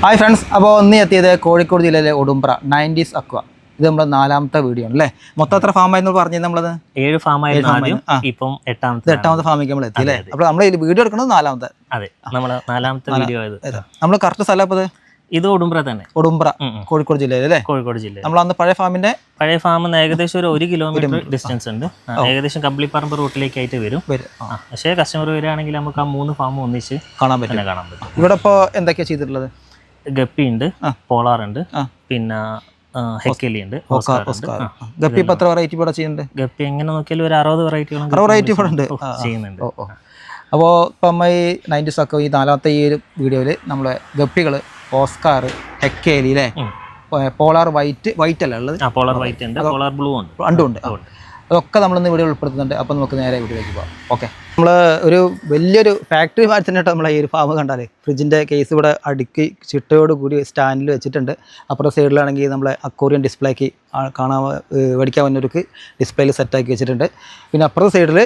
Hi friends, അപ്പോൾ ഒന്ന് എത്തിയത് കോഴിക്കോട് ജില്ലയിലെ ഉടുമ്പ്ര 90s അക്വ. ഇത് നമ്മുടെ 4ാമത്തെ വീഡിയോ ആണ് അല്ലേ? മൊത്തം എത്ര ഫാമായിരുന്നു പറഞ്ഞത്? നമ്മളത് 7 ഫാമായിരുന്നു. ഇപ്പം എട്ടാമത്തെ ഫാമിലേക്ക് നമ്മൾ എത്തി അല്ലേ? അപ്പോൾ നമ്മൾ വീഡിയോ എടുക്കുന്നത് 4ാമത്തെ. അതെ, നമ്മളെ 4ാമത്തെ വീഡിയോ ആയത്. നമ്മൾ കറക്റ്റ് സ്ഥലം അപ്പോൾ ഇത് ഉടുമ്പ്ര തന്നെ, ഉടുമ്പ്ര കോഴിക്കോട് ജില്ലയിൽ അല്ലേ? കോഴിക്കോട് ജില്ല. നമ്മൾ അന്ന് പഴയ ഫാമിന് ഏകദേശം ഒരു 1 കിലോമീറ്റർ ഡിസ്റ്റൻസ് ഉണ്ട്. ഏകദേശം കമ്പിളിപ്പറമ്പ് റൂട്ടിലേക്കായിട്ട് വരും. പക്ഷേ കസ്റ്റമർ വരികയാണെങ്കിൽ നമുക്ക് ആ 3 ഫാം ഒന്നിച്ച് കാണാൻ പറ്റും. ഇവിടെ ഇപ്പോൾ എന്തൊക്കെയാണ് ചെയ്തിട്ടുള്ളത്? ഗപ്പി ഉണ്ട്, പോളാർ ഉണ്ട്, പിന്നെ ഹെക്കലി ഉണ്ട്. ഗപ്പി ഇപ്പോൾ എത്ര വെറൈറ്റി ഇവിടെ ചെയ്യുന്നുണ്ട്? ഗപ്പി എങ്ങനെ നോക്കിയാലും ഒരു 60 വെറൈറ്റി ഉണ്ട് ചെയ്യുന്നുണ്ട്. അപ്പോൾ ഇപ്പം നമ്മൾ ഈ 90s ഒക്കെ ഈ 4ാമത്തെ ഈ ഒരു വീഡിയോയിൽ നമ്മൾ ഗപ്പികൾ, ഓസ്കാർ, ഹെക്കേലി അല്ലേ, പോളാർ വൈറ്റ് അല്ല ഉള്ളത്? പോളാർ വൈറ്റ് ഉണ്ട്, പോളാർ ബ്ലൂ ഉണ്ട്, രണ്ടുമുണ്ട്. അതൊക്കെ നമ്മളൊന്ന് വീഡിയോ ഉൾപ്പെടുത്തുന്നുണ്ട്. അപ്പം നമുക്ക് നേരെ വീഡിയോയിലേക്ക് പോകാം. ഓക്കെ, നമ്മൾ ഒരു വലിയൊരു ഫാക്ടറി മാറ്റി തന്നെ നമ്മളെ ഈ ഒരു ഫാം കണ്ടാൽ ഫ്രിഡ്ജിൻ്റെ കേസ് ഇവിടെ അടുക്കി ചിട്ടയോട് കൂടി സ്റ്റാൻഡിൽ വെച്ചിട്ടുണ്ട്. അപ്പുറത്തെ സൈഡിലാണെങ്കിൽ നമ്മളെ അക്വേറിയം ഡിസ്പ്ലേക്ക് മേടിക്കാൻ വന്നവർക്ക് ഡിസ്പ്ലേയിൽ സെറ്റാക്കി വെച്ചിട്ടുണ്ട്. പിന്നെ അപ്പുറത്തെ സൈഡിൽ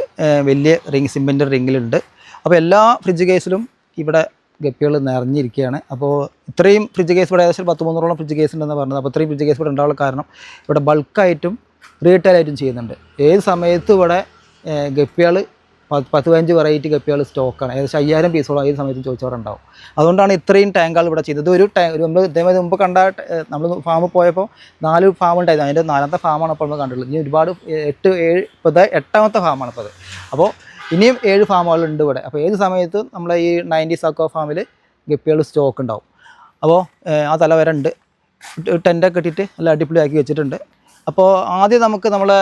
വലിയ സിമെൻ്റ് റിങ്ങിലുണ്ട്. അപ്പോൾ എല്ലാ ഫ്രിഡ്ജ് കേസിലും ഇവിടെ ഗപ്പികൾ നിറഞ്ഞിരിക്കുകയാണ്. അപ്പോൾ ഇത്രയും ഫ്രിഡ്ജ് കേസ് ഇവിടെ ഏകദേശം 1300ഓളം ഫ്രിഡ്ജ് കേസ് ഉണ്ടെന്ന് പറഞ്ഞത്. അപ്പോൾ ഇത്രയും ഫ്രിഡ്ജ് കേസ് ഇവിടെ ഉണ്ടാകാനുള്ള കാരണം ഇവിടെ ബൾക്കായിട്ടും റീറ്റെയിലായിട്ടും ചെയ്യുന്നുണ്ട്. ഏത് സമയത്തും ഇവിടെ ഗപ്പികൾ 10-15 വെറൈറ്റി ഗപ്പികൾ സ്റ്റോക്കാണ്. ഏകദേശം 5000 പീസോളം ഏത് സമയത്തും ചോദിച്ചവരുണ്ടാവും. അതുകൊണ്ടാണ് ഇത്രയും ടാങ്കുകൾ ഇവിടെ ചെയ്തത്. ഒരു നമ്മൾ ഇതേമാതിരി മുമ്പ് കണ്ട നമ്മൾ ഫാമിൽ പോയപ്പോൾ 4 ഫാം ഉണ്ടായിരുന്നു. അതിൻ്റെ 4ാമത്തെ ഫാമാണ് ഇപ്പോൾ നമ്മൾ കണ്ടിട്ടുള്ളത്. ഇനി ഒരുപാട് 8-7 ഇപ്പോൾ 8ാമത്തെ ഫാമാണ് ഇപ്പോൾ അത്. അപ്പോൾ ഇനിയും 7 ഫാമുകളുണ്ട് ഇവിടെ. അപ്പോൾ ഏത് സമയത്തും നമ്മളെ ഈ 90s അക്വ ഫാമിൽ ഗപ്പികൾ സ്റ്റോക്ക് ഉണ്ടാവും. അപ്പോൾ ആ തല വരെ ഉണ്ട്. ടെൻ്റൊക്കെ ഇട്ടിട്ട് നല്ല അടിപൊളിയാക്കി വെച്ചിട്ടുണ്ട്. അപ്പോൾ ആദ്യം നമുക്ക് നമ്മളെ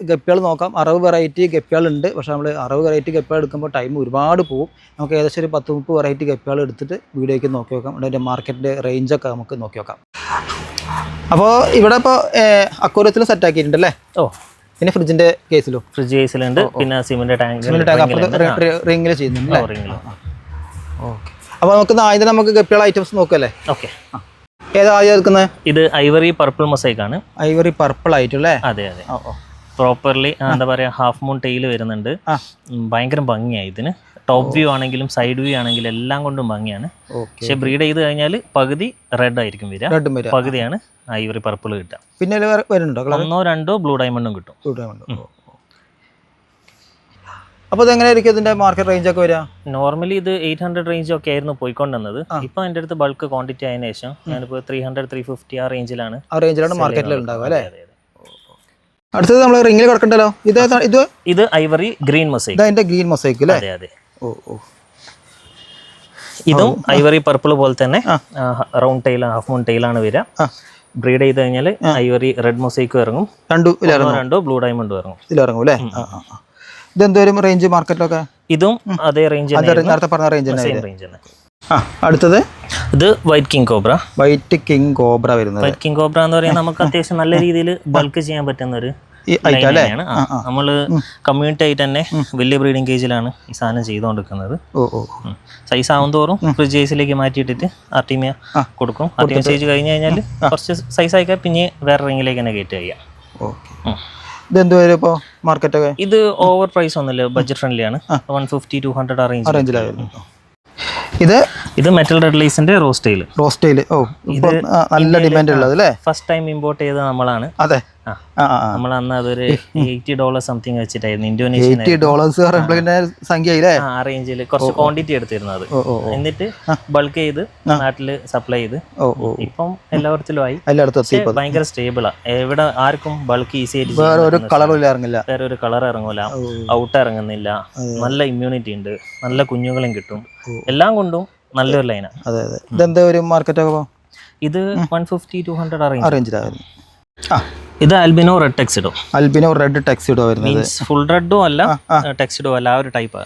ഗപ്പികൾ നോക്കാം. 60 വെറൈറ്റി ഗപ്പികളുണ്ട്. പക്ഷേ നമ്മൾ 60 വെറൈറ്റി ഗപ്പികൾ എടുക്കുമ്പോൾ ടൈം ഒരുപാട് പോകും. നമുക്ക് ഏകദേശം ഒരു 10-30 വെറൈറ്റി ഗപ്പികൾ എടുത്തിട്ട് വീഡിയോയ്ക്ക് നോക്കി നോക്കാം. അതിൻ്റെ മാർക്കറ്റിൻ്റെ റേഞ്ചൊക്കെ നമുക്ക് നോക്കി നോക്കാം. അപ്പോൾ ഇവിടെ ഇപ്പോൾ അക്വേറിയത്തിൽ സെറ്റാക്കിയിട്ടുണ്ട് അല്ലേ? പിന്നെ ഫ്രിഡ്ജ് കേസിലുണ്ട്. പിന്നെ സിമെന്റ് ടാങ്ക് റിങ്ങിൽ ചെയ്യുന്നുണ്ട്. ഓക്കെ, അപ്പോൾ നമുക്ക് ഗപ്പികളുടെ ഐറ്റംസ് നോക്കല്ലേ? ഓക്കെ, ഏതാ ആദ്യം എടുക്കുന്നത്? ഇത് ഐവറി പർപ്പിൾ മൊസൈക്ക് ആണ്. ഐവറി പർപ്പിൾ ആയിട്ടല്ലേ? അതെ. പ്രോപ്പർലി എന്താ പറയുക, ഹാഫ് മൂൺ ടെയിൽ വരുന്നുണ്ട്. ഭയങ്കര ഭംഗിയായി. ഇതിന് ടോപ്പ് വ്യൂ ആണെങ്കിലും സൈഡ് വ്യൂ ആണെങ്കിലും എല്ലാം കൊണ്ടും ഭംഗിയാണ്. പക്ഷെ ബ്രീഡ് ചെയ്ത് കഴിഞ്ഞാൽ പകുതി റെഡ് ആയിരിക്കും വരിക, പകുതിയാണ് ഐവറി പർപ്പിൾ കിട്ടുക. പിന്നെ വരുന്നുണ്ടോ 1-2 ബ്ലൂ ഡയമണ്ടും കിട്ടും. അപ്പോൾ ഇതെങ്ങനെയായിരിക്കും ഇതിന്റെ മാർക്കറ്റ് റേഞ്ച് ഒക്കെ വരിക? നോർമലി ഇത് 800 റേഞ്ച് ഒക്കെ ആയിരുന്നു പോയിക്കൊണ്ടുവന്നത്. ഇപ്പൊ എൻ്റെ അടുത്ത് ബൾക്ക് ക്വാണ്ടിറ്റി ആയതിനു ശേഷം ഞാനിപ്പോൾ 300-350 ആ റേഞ്ചിലാണ് മാർക്കറ്റിൽ ഉണ്ടാവുക അല്ലേ? അടുത്തത് നമ്മൾ റിംഗിൽ കിടക്കണ്ടല്ലോ. ഇത് ഐവറി ഗ്രീൻ മൊസൈക്ക്. ഇതിന്റെ ഗ്രീൻ മൊസൈക്ക് അല്ലേ? അതെ. ഇതും ഐവറി പർപ്പിൾ പോലെ തന്നെ റൗണ്ട് ടൈൽ, ഹാഫ് മൂൺ ടൈലാണ് വരിക. ബ്രീഡ് ചെയ്ത് കഴിഞ്ഞാൽ ഐവറി റെഡ് മൊസൈക്ക് ഇറങ്ങും, 2 ബ്ലൂ ഡയമണ്ട് ഇറങ്ങും. ഇതിലിറങ്ങും അല്ലേ? ഇതെന്തോരും റേഞ്ച് മാർക്കറ്റിലൊക്കെ? ഇതും അതേ റേഞ്ച്, നേരത്തെ പറഞ്ഞ റേഞ്ച് തന്നെ. അടുത്തത് ഇത് വൈറ്റ് കിങ് കോബ്ര. വരുന്നത് വൈറ്റ് കിങ് കോബ്ര എന്ന് പറയുന്നത് നമുക്ക് അത്യാവശ്യം നല്ല രീതിയിൽ ബൾക്ക് ചെയ്യാൻ പറ്റുന്ന ഒരു ലൈനാണ്. നമ്മള് കമ്മ്യൂണിറ്റി ആയിട്ട് തന്നെ വലിയ ബ്രീഡിംഗ് കേജിലാണ് ഈ സാധനം ചെയ്തുകൊണ്ടിരിക്കുന്നത്. സൈസ് ആവും തോറും ഫ്രിഡ്ജ് കേസിലേക്ക് മാറ്റിയിട്ടിട്ട് ആർട്ടിമിയ കൊടുക്കും. ആർട്ടിമിയ സ്റ്റേജ് കഴിഞ്ഞ് കഴിഞ്ഞാൽ കുറച്ച് സൈസ് ആയിക്കാൻ പിന്നെ വേറെ റിങ്ങിലേക്ക് തന്നെ കയറ്റി കഴിയാം. ഇത് ഓവർ പ്രൈസ് ഒന്നുമില്ല, ബഡ്ജറ്റ് ഫ്രണ്ട്ലി ആണ്. 150-200 ആ റേഞ്ചിലാണ്. ഇത് മെറ്റൽ റെഡ് ലൈസിന്റെ റോസ്റ്റൈൽ. നല്ല ഡിമാൻഡ് ഉള്ളത് അല്ലേ? ഫസ്റ്റ് ടൈം ഇമ്പോർട്ട് ചെയ്തത് നമ്മളാണ്. അതെ, നമ്മൾ അന്ന് അതൊരു $80 സംതിങ് വെച്ചിട്ടായിരുന്നു. ഇന്തോനേഷ്യൻ സംഖ്യ ആ റേഞ്ചിൽ കുറച്ച് ക്വാണ്ടിറ്റി എടുത്തിരുന്നത്. എന്നിട്ട് ബൾക്ക് ചെയ്ത് നാട്ടില് സപ്ലൈ ചെയ്ത് ഇപ്പം എല്ലായിടത്തിലും ആയി. ഭയങ്കര സ്റ്റേബിളാ. എവിടെ ആർക്കും ബൾക്ക് ഈസി ആയിട്ട് വേറെ ഒരു കളർ ഇറങ്ങൂല, ഔട്ട് ഇറങ്ങുന്നില്ല, നല്ല ഇമ്മ്യൂണിറ്റി ഉണ്ട്, നല്ല കുഞ്ഞുങ്ങളും കിട്ടും, എല്ലാം കൊണ്ടും നല്ലൊരു ലൈനാണ്. ഇത് 150-200 ആ റേഞ്ചിലായിരുന്നു. ഇത് ആൽബിനോ റെഡ് ടെക്സിഡോ വരുന്നത്. ഫുൾ റെഡും അല്ല ടെക്സിഡോ അല്ല, ആ ഒരു ടൈപ്പ്.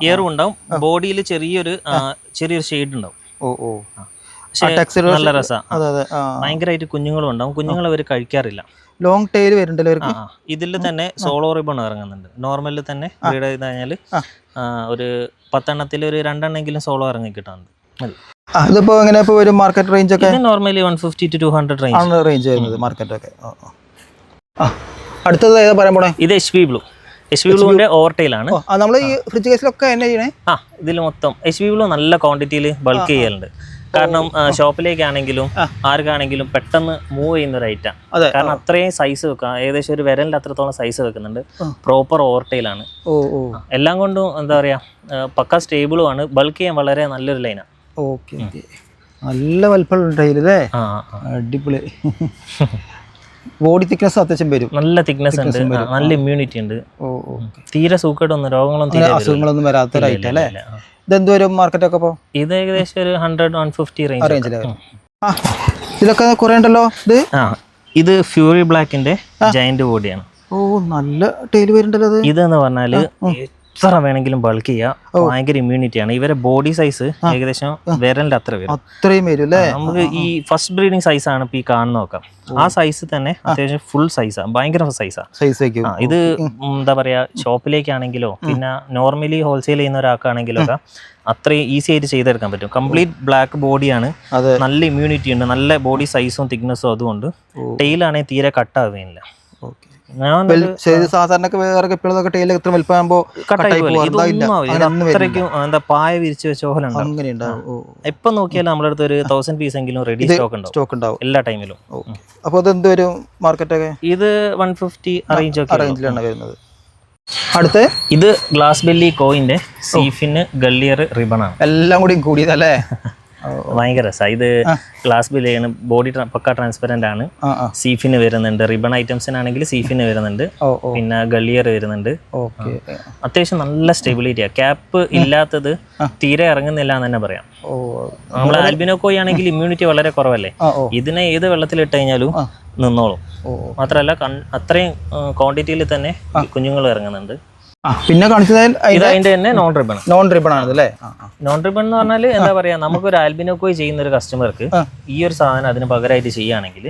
ഇയറും ഉണ്ടാവും, ബോഡിയിൽ ചെറിയൊരു ഷെയ്ഡ് ഉണ്ടാവും. നല്ല രസമാണ്. ഭയങ്കരമായിട്ട് കുഞ്ഞുങ്ങളും ഉണ്ടാവും. കുഞ്ഞുങ്ങൾ അവർ കഴിക്കാറില്ല. ലോങ് ടെയിൽ വരുന്നുണ്ടല്ലോ. ഇതിൽ തന്നെ സോളോ റിബൺ ഇറങ്ങുന്നുണ്ട്. നോർമലിൽ തന്നെ ബ്രീഡ് ചെയ്ത് കഴിഞ്ഞാൽ ഒരു 10 എണ്ണത്തിൽ ഒരു 2 എണ്ണെങ്കിലും സോളോ ഇറങ്ങി കിട്ടാറുണ്ട്. ഇതിപ്പോ എങ്ങനെ വരും മാർക്കറ്റ് റേഞ്ച് ഒക്കെ? നോർമലി 150-200 റേഞ്ച് വരുന്നത് മാർക്കറ്റ് ഒക്കെ. അടുത്തത് ഏതാ പറയാൻ പോണേ? ഇത് HP ബ്ലൂ. HP ബ്ലൂവിന്റെ ഓവർടെയിലാണ്. നമ്മൾ ഈ ഫ്രിഡ്ജ് കേസിലൊക്കെ എന്നെ ചെയ്യണേ. ഇതിൽ മൊത്തം HP ബ്ലൂ നല്ല ക്വാണ്ടിറ്റിയിൽ ബൾക്ക് ചെയ്യലുണ്ട്. കാരണം ഷോപ്പിലേക്കാണെങ്കിലും ആർക്കാണെങ്കിലും പെട്ടെന്ന് മൂവ് ചെയ്യുന്ന ഒരു ഐറ്റം. കാരണം അത്രയും സൈസ് വെക്കാം, ഏകദേശം ഒരു വിരലിന്റെ അത്രത്തോളം സൈസ് വെക്കുന്നുണ്ട്. പ്രോപ്പർ ഓവർടെയിലാണ്. എല്ലാം കൊണ്ടും എന്താ പറയാ പക്ക സ്റ്റേബിളും ആണ്. ബൾക്ക് ചെയ്യാൻ വളരെ നല്ലൊരു ലൈനാണ്. ഓക്കെ, നല്ല വലിപ്പമുള്ള അടിപൊളി. ബോഡി തിക്നെസ് അത്യാവശ്യം വരും. നല്ല തിക്നെസ് ഉണ്ട്, നല്ല ഇമ്മ്യൂണിറ്റി ഉണ്ട്. തീരെ സൂക്കേടൊന്നും അസുഖങ്ങളൊന്നും വരാത്ത ഐറ്റം അല്ലേ? ഇതെന്ത് വരും മാർക്കറ്റൊക്കെ? അപ്പോൾ ഇത് ഏകദേശം ഒരു 100-150 റേഞ്ചിലാണ്. ഇതിലൊക്കെ കുറേ ഉണ്ടല്ലോ. ഇത് ഫ്യൂറി ബ്ലാക്കിന്റെ ജയന്റ് ബോഡിയാണ്. നല്ല ടൈൽ വരുന്നുണ്ടല്ലോ. ഇതെന്ന് പറഞ്ഞാല് എത്ര വേണമെങ്കിലും ബൾക്ക് ചെയ്യാം. ഭയങ്കര ഇമ്മ്യൂണിറ്റി ആണ്. ഇവരെ ബോഡി സൈസ് ഏകദേശം വിരലിന്റെ അത്ര വരും. അത്രയും വരും അല്ലേ? നമുക്ക് ഈ ഫസ്റ്റ് ബ്രീഡിംഗ് സൈസ് ആണ് ഇപ്പൊ ഈ കാണുന്ന നോക്കാം. ആ സൈസ് തന്നെ അത്യാവശ്യം ഫുൾ സൈസാണ്, ഭയങ്കര സൈസാണ്. ഇത് എന്താ പറയാ ഷോപ്പിലേക്കാണെങ്കിലോ പിന്നെ നോർമലി ഹോൾസെയിൽ ചെയ്യുന്ന ഒരാൾക്കാണെങ്കിലോ ഒക്കെ അത്രയും ഈസി ആയിട്ട് ചെയ്തെടുക്കാൻ പറ്റും. കംപ്ലീറ്റ് ബ്ലാക്ക് ബോഡിയാണ്, നല്ല ഇമ്മ്യൂണിറ്റി ഉണ്ട്, നല്ല ബോഡി സൈസും തിക്നെസ്സും. അതുകൊണ്ട് ടെയിലാണെങ്കിൽ തീരെ കട്ടാവുകയില്ല. എന്താ പായ വിരിച്ചു വെച്ച പോലെ എപ്പൊ നോക്കിയാലും നമ്മുടെ അടുത്ത് ഒരു 1000 പീസെങ്കിലും റെഡി സ്റ്റോക്ക് ഉണ്ടാവും എല്ലാ ടൈമിലും. ഇത് 150 റേഞ്ചിലാണ് വരുന്നത്. അടുത്ത് ഇത് ഗ്ലാസ് ബെല്ലി കോയിന്റെ സീഫിന് ഗള്ളിയർ റിബൺ ആണ്. എല്ലാം കൂടി കൂടിയതല്ലേ? ഭയങ്കര രസമാണ്. ഇത് ഗ്ലാസ് ബില്ലാണ്, ബോഡി പക്ക ട്രാൻസ്പെറന്റ് ആണ്. സീഫിന് വരുന്നുണ്ട്, റിബൺ ഐറ്റംസിനാണെങ്കിൽ സീഫിന് വരുന്നുണ്ട്, പിന്നെ ഗള്ളിയർ വരുന്നുണ്ട്. അത്യാവശ്യം നല്ല സ്റ്റെബിലിറ്റിയാണ്. ക്യാപ്പ് ഇല്ലാത്തത് തീരെ ഇറങ്ങുന്നില്ല എന്ന് തന്നെ പറയാം. നമ്മൾ ആൽബിനോ കോയി ആണെങ്കിൽ ഇമ്മ്യൂണിറ്റി വളരെ കുറവല്ലേ, ഇതിനെ ഏത് വെള്ളത്തിലിട്ട് കഴിഞ്ഞാലും നിന്നോളും. മാത്രമല്ല അത്രയും ക്വാണ്ടിറ്റിയിൽ തന്നെ കുഞ്ഞുങ്ങൾ ഇറങ്ങുന്നുണ്ട്. പിന്നെ കാണിച്ചത് അതിന്റെ തന്നെ നോൺ റിബൺ ആണ് അല്ലേ? നോൺ റിബൺ എന്ന് പറഞ്ഞാൽ എന്താ പറയാ, നമുക്കൊരു ആൽബിനോക്കോയി ചെയ്യുന്ന ഒരു കസ്റ്റമർക്ക് ഈ ഒരു സാധനം അതിന് പകരമായിട്ട് ചെയ്യുകയാണെങ്കിൽ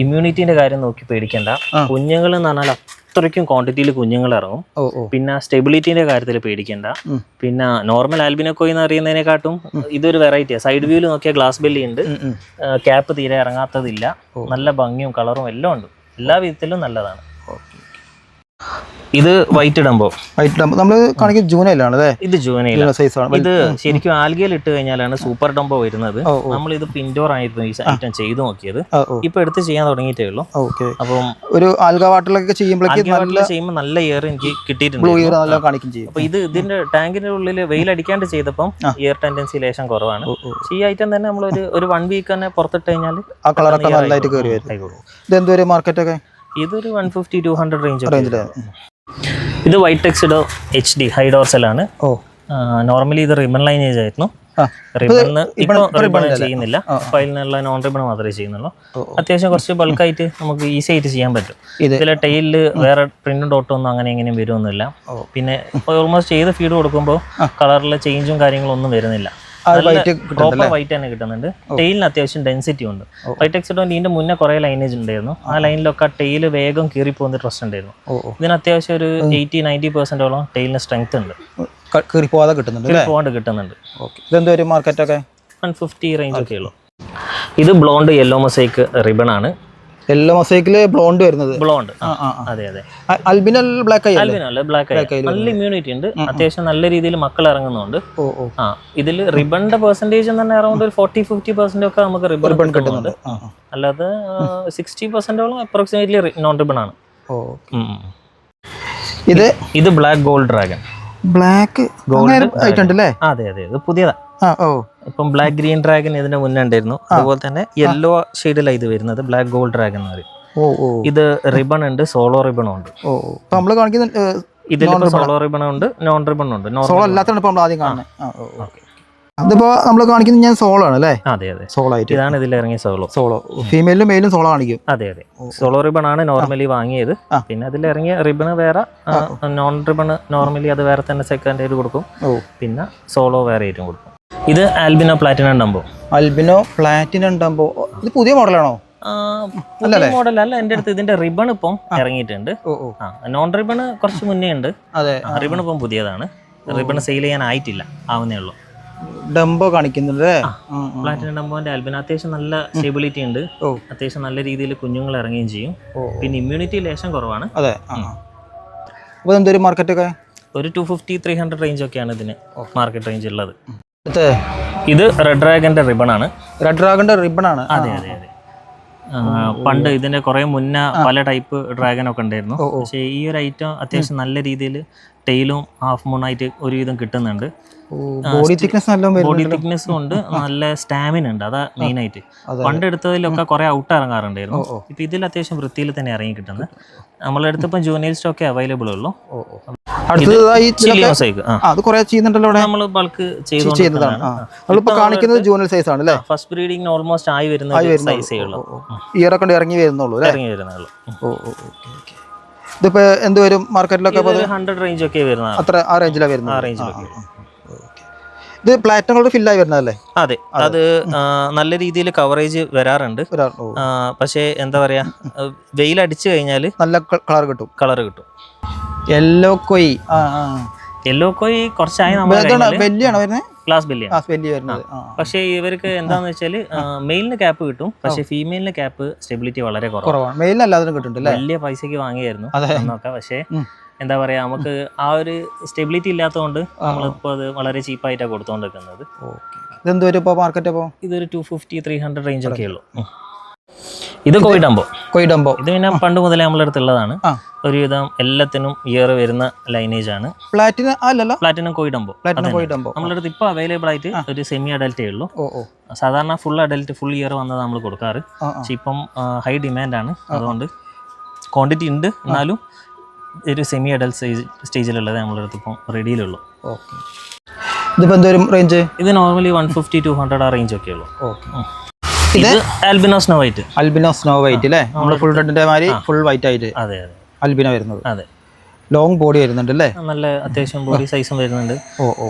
ഇമ്മ്യൂണിറ്റിന്റെ കാര്യം നോക്കി പേടിക്കേണ്ട. കുഞ്ഞുങ്ങൾ എന്ന് പറഞ്ഞാൽ അത്രയ്ക്കും ക്വാണ്ടിറ്റിയിൽ കുഞ്ഞുങ്ങൾ ഇറങ്ങും. പിന്നെ സ്റ്റെബിലിറ്റിന്റെ കാര്യത്തിൽ പേടിക്കേണ്ട. പിന്നെ നോർമൽ ആൽബിനോക്കോയി എന്ന് അറിയുന്നതിനെക്കാട്ടും ഇതൊരു വെറൈറ്റിയാണ്. സൈഡ് വ്യൂവിൽ നോക്കിയാൽ ഗ്ലാസ് ബെല്ലി ഉണ്ട്, ക്യാപ്പ് തീരെ ഇറങ്ങാത്തതില്ല, നല്ല ഭംഗിയും കളറും എല്ലാം ഉണ്ട്, എല്ലാ വിധത്തിലും നല്ലതാണ്. ഇത് വൈറ്റ് ഡംബോ നമ്മൾ കാണിക്കുന്നത് ജൂനൈലാണ് അല്ലേ? ഇത് ജൂനൈൽ സൈസാണ്. ഇത് ശരിക്കും ആൽഗയിൽ ഇട്ട് കഴിഞ്ഞാലാണ് സൂപ്പർ ഡംബോ വരുന്നത്. നമ്മൾ ഇത് ഇൻഡോർ ആയിരുന്നു ഈ ഐറ്റം ചെയ്തു നോക്കിയത്, ഇപ്പൊ എടുത്ത് ചെയ്യാൻ തുടങ്ങിയിട്ടേ ഉള്ളൂ. അപ്പം ഒരു ആൽഗ വാട്ടറിലൊക്കെ ചെയ്യുമ്പോൾ നല്ല എയർ എനിക്ക് കിട്ടിയിട്ടുണ്ട്. അപ്പൊ ഇത് ഇതിന്റെ ടാങ്കിന്റെ ഉള്ളിൽ വെയിൽ അടിക്കാണ്ട് ചെയ്തപ്പം എയർ ടെൻഡൻസി ലേശം കുറവാണ്. ഈ ഐറ്റം തന്നെ നമ്മൾ ഒരു 1 വീക്ക് തന്നെ പുറത്തിട്ട് കഴിഞ്ഞാൽ ആ കളറൊക്കെ നല്ലതായിട്ട് കയറി വരും. ഇതെന്തൊരു മാർക്കറ്റൊക്കെ? ഇതൊരു 150-200 റേഞ്ച്. ഇത് വൈറ്റ് ടെക്സിഡോ HD ഹൈ ഡോർസലാണ്. നോർമലി ഇത് റിബൺ ലൈനേജ് ആയിരുന്നു. റിബൺ ചെയ്യുന്നില്ല, ഫൈലിനുള്ള നോൺ റിബൺ മാത്രമേ ചെയ്യുന്നുള്ളൂ. അത്യാവശ്യം കുറച്ച് ബൾക്കായിട്ട് നമുക്ക് ഈസി ആയിട്ട് ചെയ്യാൻ പറ്റും. ഇതിലെ ടെയിലില് വേറെ പ്രിന്റും ഡോട്ടും ഒന്നും അങ്ങനെ എങ്ങനെയും വരുമൊന്നുമില്ല. പിന്നെ ഓൾമോസ്റ്റ് ചെയ്ത് ഫീഡ് കൊടുക്കുമ്പോൾ കളറിലെ ചേഞ്ചും കാര്യങ്ങളും ഒന്നും വരുന്നില്ല. പ്രോപ്പർ വൈറ്റ് തന്നെ കിട്ടുന്നുണ്ട്. ടെയിലിന് അത്യാവശ്യം ഡെൻസിറ്റി ഉണ്ട്. വൈറ്റ് ടെക്സിഡോന്റെ ഇതിന്റെ മുന്നേ കുറെ ലൈനേജ് ഉണ്ടായിരുന്നു. ആ ലൈനിലൊക്കെ ടെയിൽ വേഗം കീറി പോകുന്ന ട്രസ്റ്റ് ഉണ്ടായിരുന്നു. ഇതിന് അത്യാവശ്യം ഒരു 80-90% ടെയിലിന് സ്ട്രെങ്ത് ഉണ്ട്, പോകാതെ കിട്ടുന്നുണ്ട്. ഇതെന്തൊരു മാർക്കറ്റൊക്കെ? 150 റേഞ്ച് ഒക്കെ ഉള്ളൂ. ഇത് ബ്ലോണ്ട് യെല്ലോ മൊസൈക്ക് റിബൺ ആണ്. യെല്ലോ മൊസൈക്കില് ബ്ലോണ്ട് വരുന്നത്. ബ്ലോണ്ട്, അതെ അതെ. ആൽബിനോ ബ്ലാക്ക് ബ്ലാക്ക് നല്ല ഇമ്മ്യൂണിറ്റി ഉണ്ട്, അത്യാവശ്യം നല്ല രീതിയിൽ മക്കൾ ഇറങ്ങുന്നുണ്ട്. ഇതിൽ റിബണിന്റെ പെർസെന്റേജ് തന്നെ അറൗണ്ട് ഒരു 40-50% ഒക്കെ നമുക്ക് റിബൺ കിട്ടുന്നുണ്ട്. അല്ലാതെ 60% അപ്രോക്സിമേറ്റ്ലി നോൺ റിബൺ ആണ്. ഇത് black gold dragon. Black gold, അതെ അതെ, ഇത് പുതിയതാ. ഇപ്പം ബ്ലാക്ക് ഗ്രീൻ ഡ്രാഗൺ ഇതിന്റെ മുന്നേ ഉണ്ടായിരുന്നു. അതുപോലെ തന്നെ യെല്ലോ ഷെയ്ഡിലാണ് ഇത് വരുന്നത്, ബ്ലാക്ക് ഗോൾഡ് ഡ്രാഗൺ എന്ന് പറയും. ഇത് റിബൺ ഉണ്ട്, സോളോ റിബണും ഉണ്ട്. ഇതിൽ സോളോ റിബൺ ഉണ്ട്, നോൺ റിബൺ ഉണ്ട്. അതിപ്പോ നമ്മൾ കാണിക്കുന്നത് ഞാൻ സോളോ ആണ് അല്ലേ? അതെ അതെ, സോളോ ആയിട്ട് ഇതാണ് ഇതിൽ ഇറങ്ങിയ സോളോ. ഫീമെയിലും മെയിലും സോളോ കാണിക്കും. അതെ അതെ, സോളോ റിബൺ ആണ് നോർമലി വാങ്ങിയത്. പിന്നെ അതിൽ ഇറങ്ങിയ റിബൺ വേറെ, നോൺ റിബൺ നോർമലി അത് വേറെ തന്നെ സെക്കൻഡ് ആയിട്ട് കൊടുക്കും. പിന്നെ സോളോ വേറെ ആയിട്ടും കൊടുക്കും. ഇത് ആൽബിനോ പ്ലാറ്റിനം ഡംബോ. ഇത് പുതിയ മോഡലാണോ? മോഡൽ അല്ല, എന്റെ അടുത്ത് ഇതിന്റെ റിബൺ ഇപ്പം ഇറങ്ങിയിട്ടുണ്ട്. നോൺ റിബൺ കുറച്ച് മുന്നേ ഉണ്ട്. റിബൺ ഇപ്പം പുതിയതാണ്. റിബൺ സെയിൽ ചെയ്യാൻ ആയിട്ടില്ല, ആവുന്നേ ഉള്ളൂ. ഡംബോ കാണിക്കുന്നുണ്ട്. പ്ലാറ്റിനം ഡംബോന്റെ ആൽബിനോ അത്യാവശ്യം നല്ല സ്റ്റെബിലിറ്റി ഉണ്ട്, അത്യാവശ്യം നല്ല രീതിയിൽ കുഞ്ഞുങ്ങൾ ഇറങ്ങുകയും ചെയ്യും. പിന്നെ ഇമ്മ്യൂണിറ്റി ലേശം കുറവാണ്. അപ്പോൾ എന്തൊരു മാർക്കറ്റൊക്കെ? ഒരു 250-300 റേഞ്ച് ഒക്കെയാണ് ഇതിന് മാർക്കറ്റ് റേഞ്ച് ഉള്ളത്. അടുത്ത് ഇത് റെഡ് ഡ്രാഗന്റെ റിബൺ ആണ്. റെഡ് ഡ്രാഗന്റെ റിബൺ ആണ്. അതെ. പണ്ട് ഇതിന്റെ കുറെ മുന്നേ പല ടൈപ്പ് ഡ്രാഗൺ ഒക്കെ ഉണ്ടായിരുന്നു. പക്ഷേ ഈ ഒരു ഐറ്റം അത്യാവശ്യം നല്ല രീതിയിൽ ടെയിലും ഹാഫ് മൂണായിട്ട് ഒരുവിധം കിട്ടുന്നുണ്ട്. ബോഡി തിക്നെസ്സും ഉണ്ട്, നല്ല സ്റ്റാമിന ഉണ്ട്. അതാ മെയിൻ ആയിട്ട്. പണ്ട് എടുത്തതിലൊക്കെ കുറെ ഔട്ട് ഇറങ്ങാറുണ്ടായിരുന്നു. ഇപ്പൊ ഇതിൽ അത്യാവശ്യം വൃത്തിയിൽ തന്നെ ഇറങ്ങി കിട്ടുന്നത്. നമ്മളെ അടുത്ത് ഇപ്പം ജൂനിയർ സ്റ്റോക്കേ അവൈലബിൾ ഉള്ളൂ. നമ്മൾ ബൾക്ക് കാണിക്കുന്നത് ജൂനിയർ സൈസ് ആണ്. ഫസ്റ്റ് ബ്രീഡിംഗ് ഓൾമോസ്റ്റ് ആയി വരുന്ന സൈസേ ഉള്ളൂ. ഇയറൊക്കെ ഇറങ്ങി വരുന്നുള്ളൂ. ഇതിപ്പോ എന്ത് വരും മാർക്കറ്റിലൊക്കെ? 100 റേഞ്ച് ഒക്കെ വരുന്നത്. അത്ര ആ റേഞ്ചിലാണ് വരുന്നത്. ഇത് പ്ലാറ്റിനം കളർ ഫില്ലായി വരുന്നതല്ലേ? അതെ, അത് നല്ല രീതിയിൽ കവറേജ് വരാറുണ്ട്. പക്ഷേ എന്താ പറയാ, വെയിൽ അടിച്ചു കഴിഞ്ഞാൽ നല്ല കളർ കിട്ടും. യെല്ലോ കൊയ് കുറച്ചായി ക്ലാസ് ബെല്ലിയാണ്. പക്ഷേ ഇവർക്ക് എന്താന്ന് വെച്ചാല് മെയിലിന് ക്യാപ്പ് കിട്ടും, പക്ഷെ ഫീമെയിലിന് ക്യാപ്പ് സ്റ്റെബിലിറ്റി വളരെ കുറവാണ്. മെയിലിനല്ലാതെ കിട്ടുന്നുണ്ട്. വലിയ പൈസക്ക് വാങ്ങിയായിരുന്നു എന്നൊക്കെ. പക്ഷേ എന്താ പറയാ, നമുക്ക് ആ ഒരു സ്റ്റെബിലിറ്റി ഇല്ലാത്തതുകൊണ്ട് നമ്മളിപ്പോൾ അത് വളരെ ചീപ്പായിട്ടാണ് കൊടുത്തുകൊണ്ടിരിക്കുന്നത്. ഇതൊരു 250-300 റേഞ്ച് ഒക്കെ ഉള്ളൂ. ഇത് കൊയ്ഡംബോ. ഇത് പിന്നെ പണ്ട് മുതലേ നമ്മളെ അടുത്തുള്ളതാണ്. ഒരുവിധം എല്ലാത്തിനും ഇയർ വരുന്ന ലൈനേജ് ആണ്. പ്ലാറ്റിനം കൊയ്ഡംബോ നമ്മുടെ അടുത്ത് ഇപ്പൊ അവൈലബിൾ ആയിട്ട് ഒരു സെമി അഡൽറ്റേ ഉള്ളൂ. സാധാരണ ഫുൾ അഡൽറ്റ് ഫുൾ ഇയർ വന്നത് നമ്മൾ കൊടുക്കാറ്. പക്ഷെ ഇപ്പം ഹൈ ഡിമാൻഡ് ആണ്, അതുകൊണ്ട് ക്വാണ്ടിറ്റി ഉണ്ട്. എന്നാലും ഒരു സെമി അഡൽറ്റ് സ്റ്റേജിലുള്ളത് നമ്മുടെ അടുത്ത് ഇപ്പം റെഡിയിലുള്ളൂ. ഇത് നോർമലി 150-200 ആ റേഞ്ച് ഒക്കെ ഉള്ളൂ. ഇത് ആൽബിനോ സ്നോ വൈറ്റ് അല്ലേ? നമ്മൾ ഫുൾ റെഡിന്റെ മാതിരി ഫുൾ വൈറ്റ് ആയിട്ട്. അതെ അൽബിനോ വരുന്നത്. അതെ, ലോങ് ബോഡി വരുന്നുണ്ട് അല്ലേ? നല്ല അത്യാവശ്യം ബോഡി സൈസും വരുന്നുണ്ട്.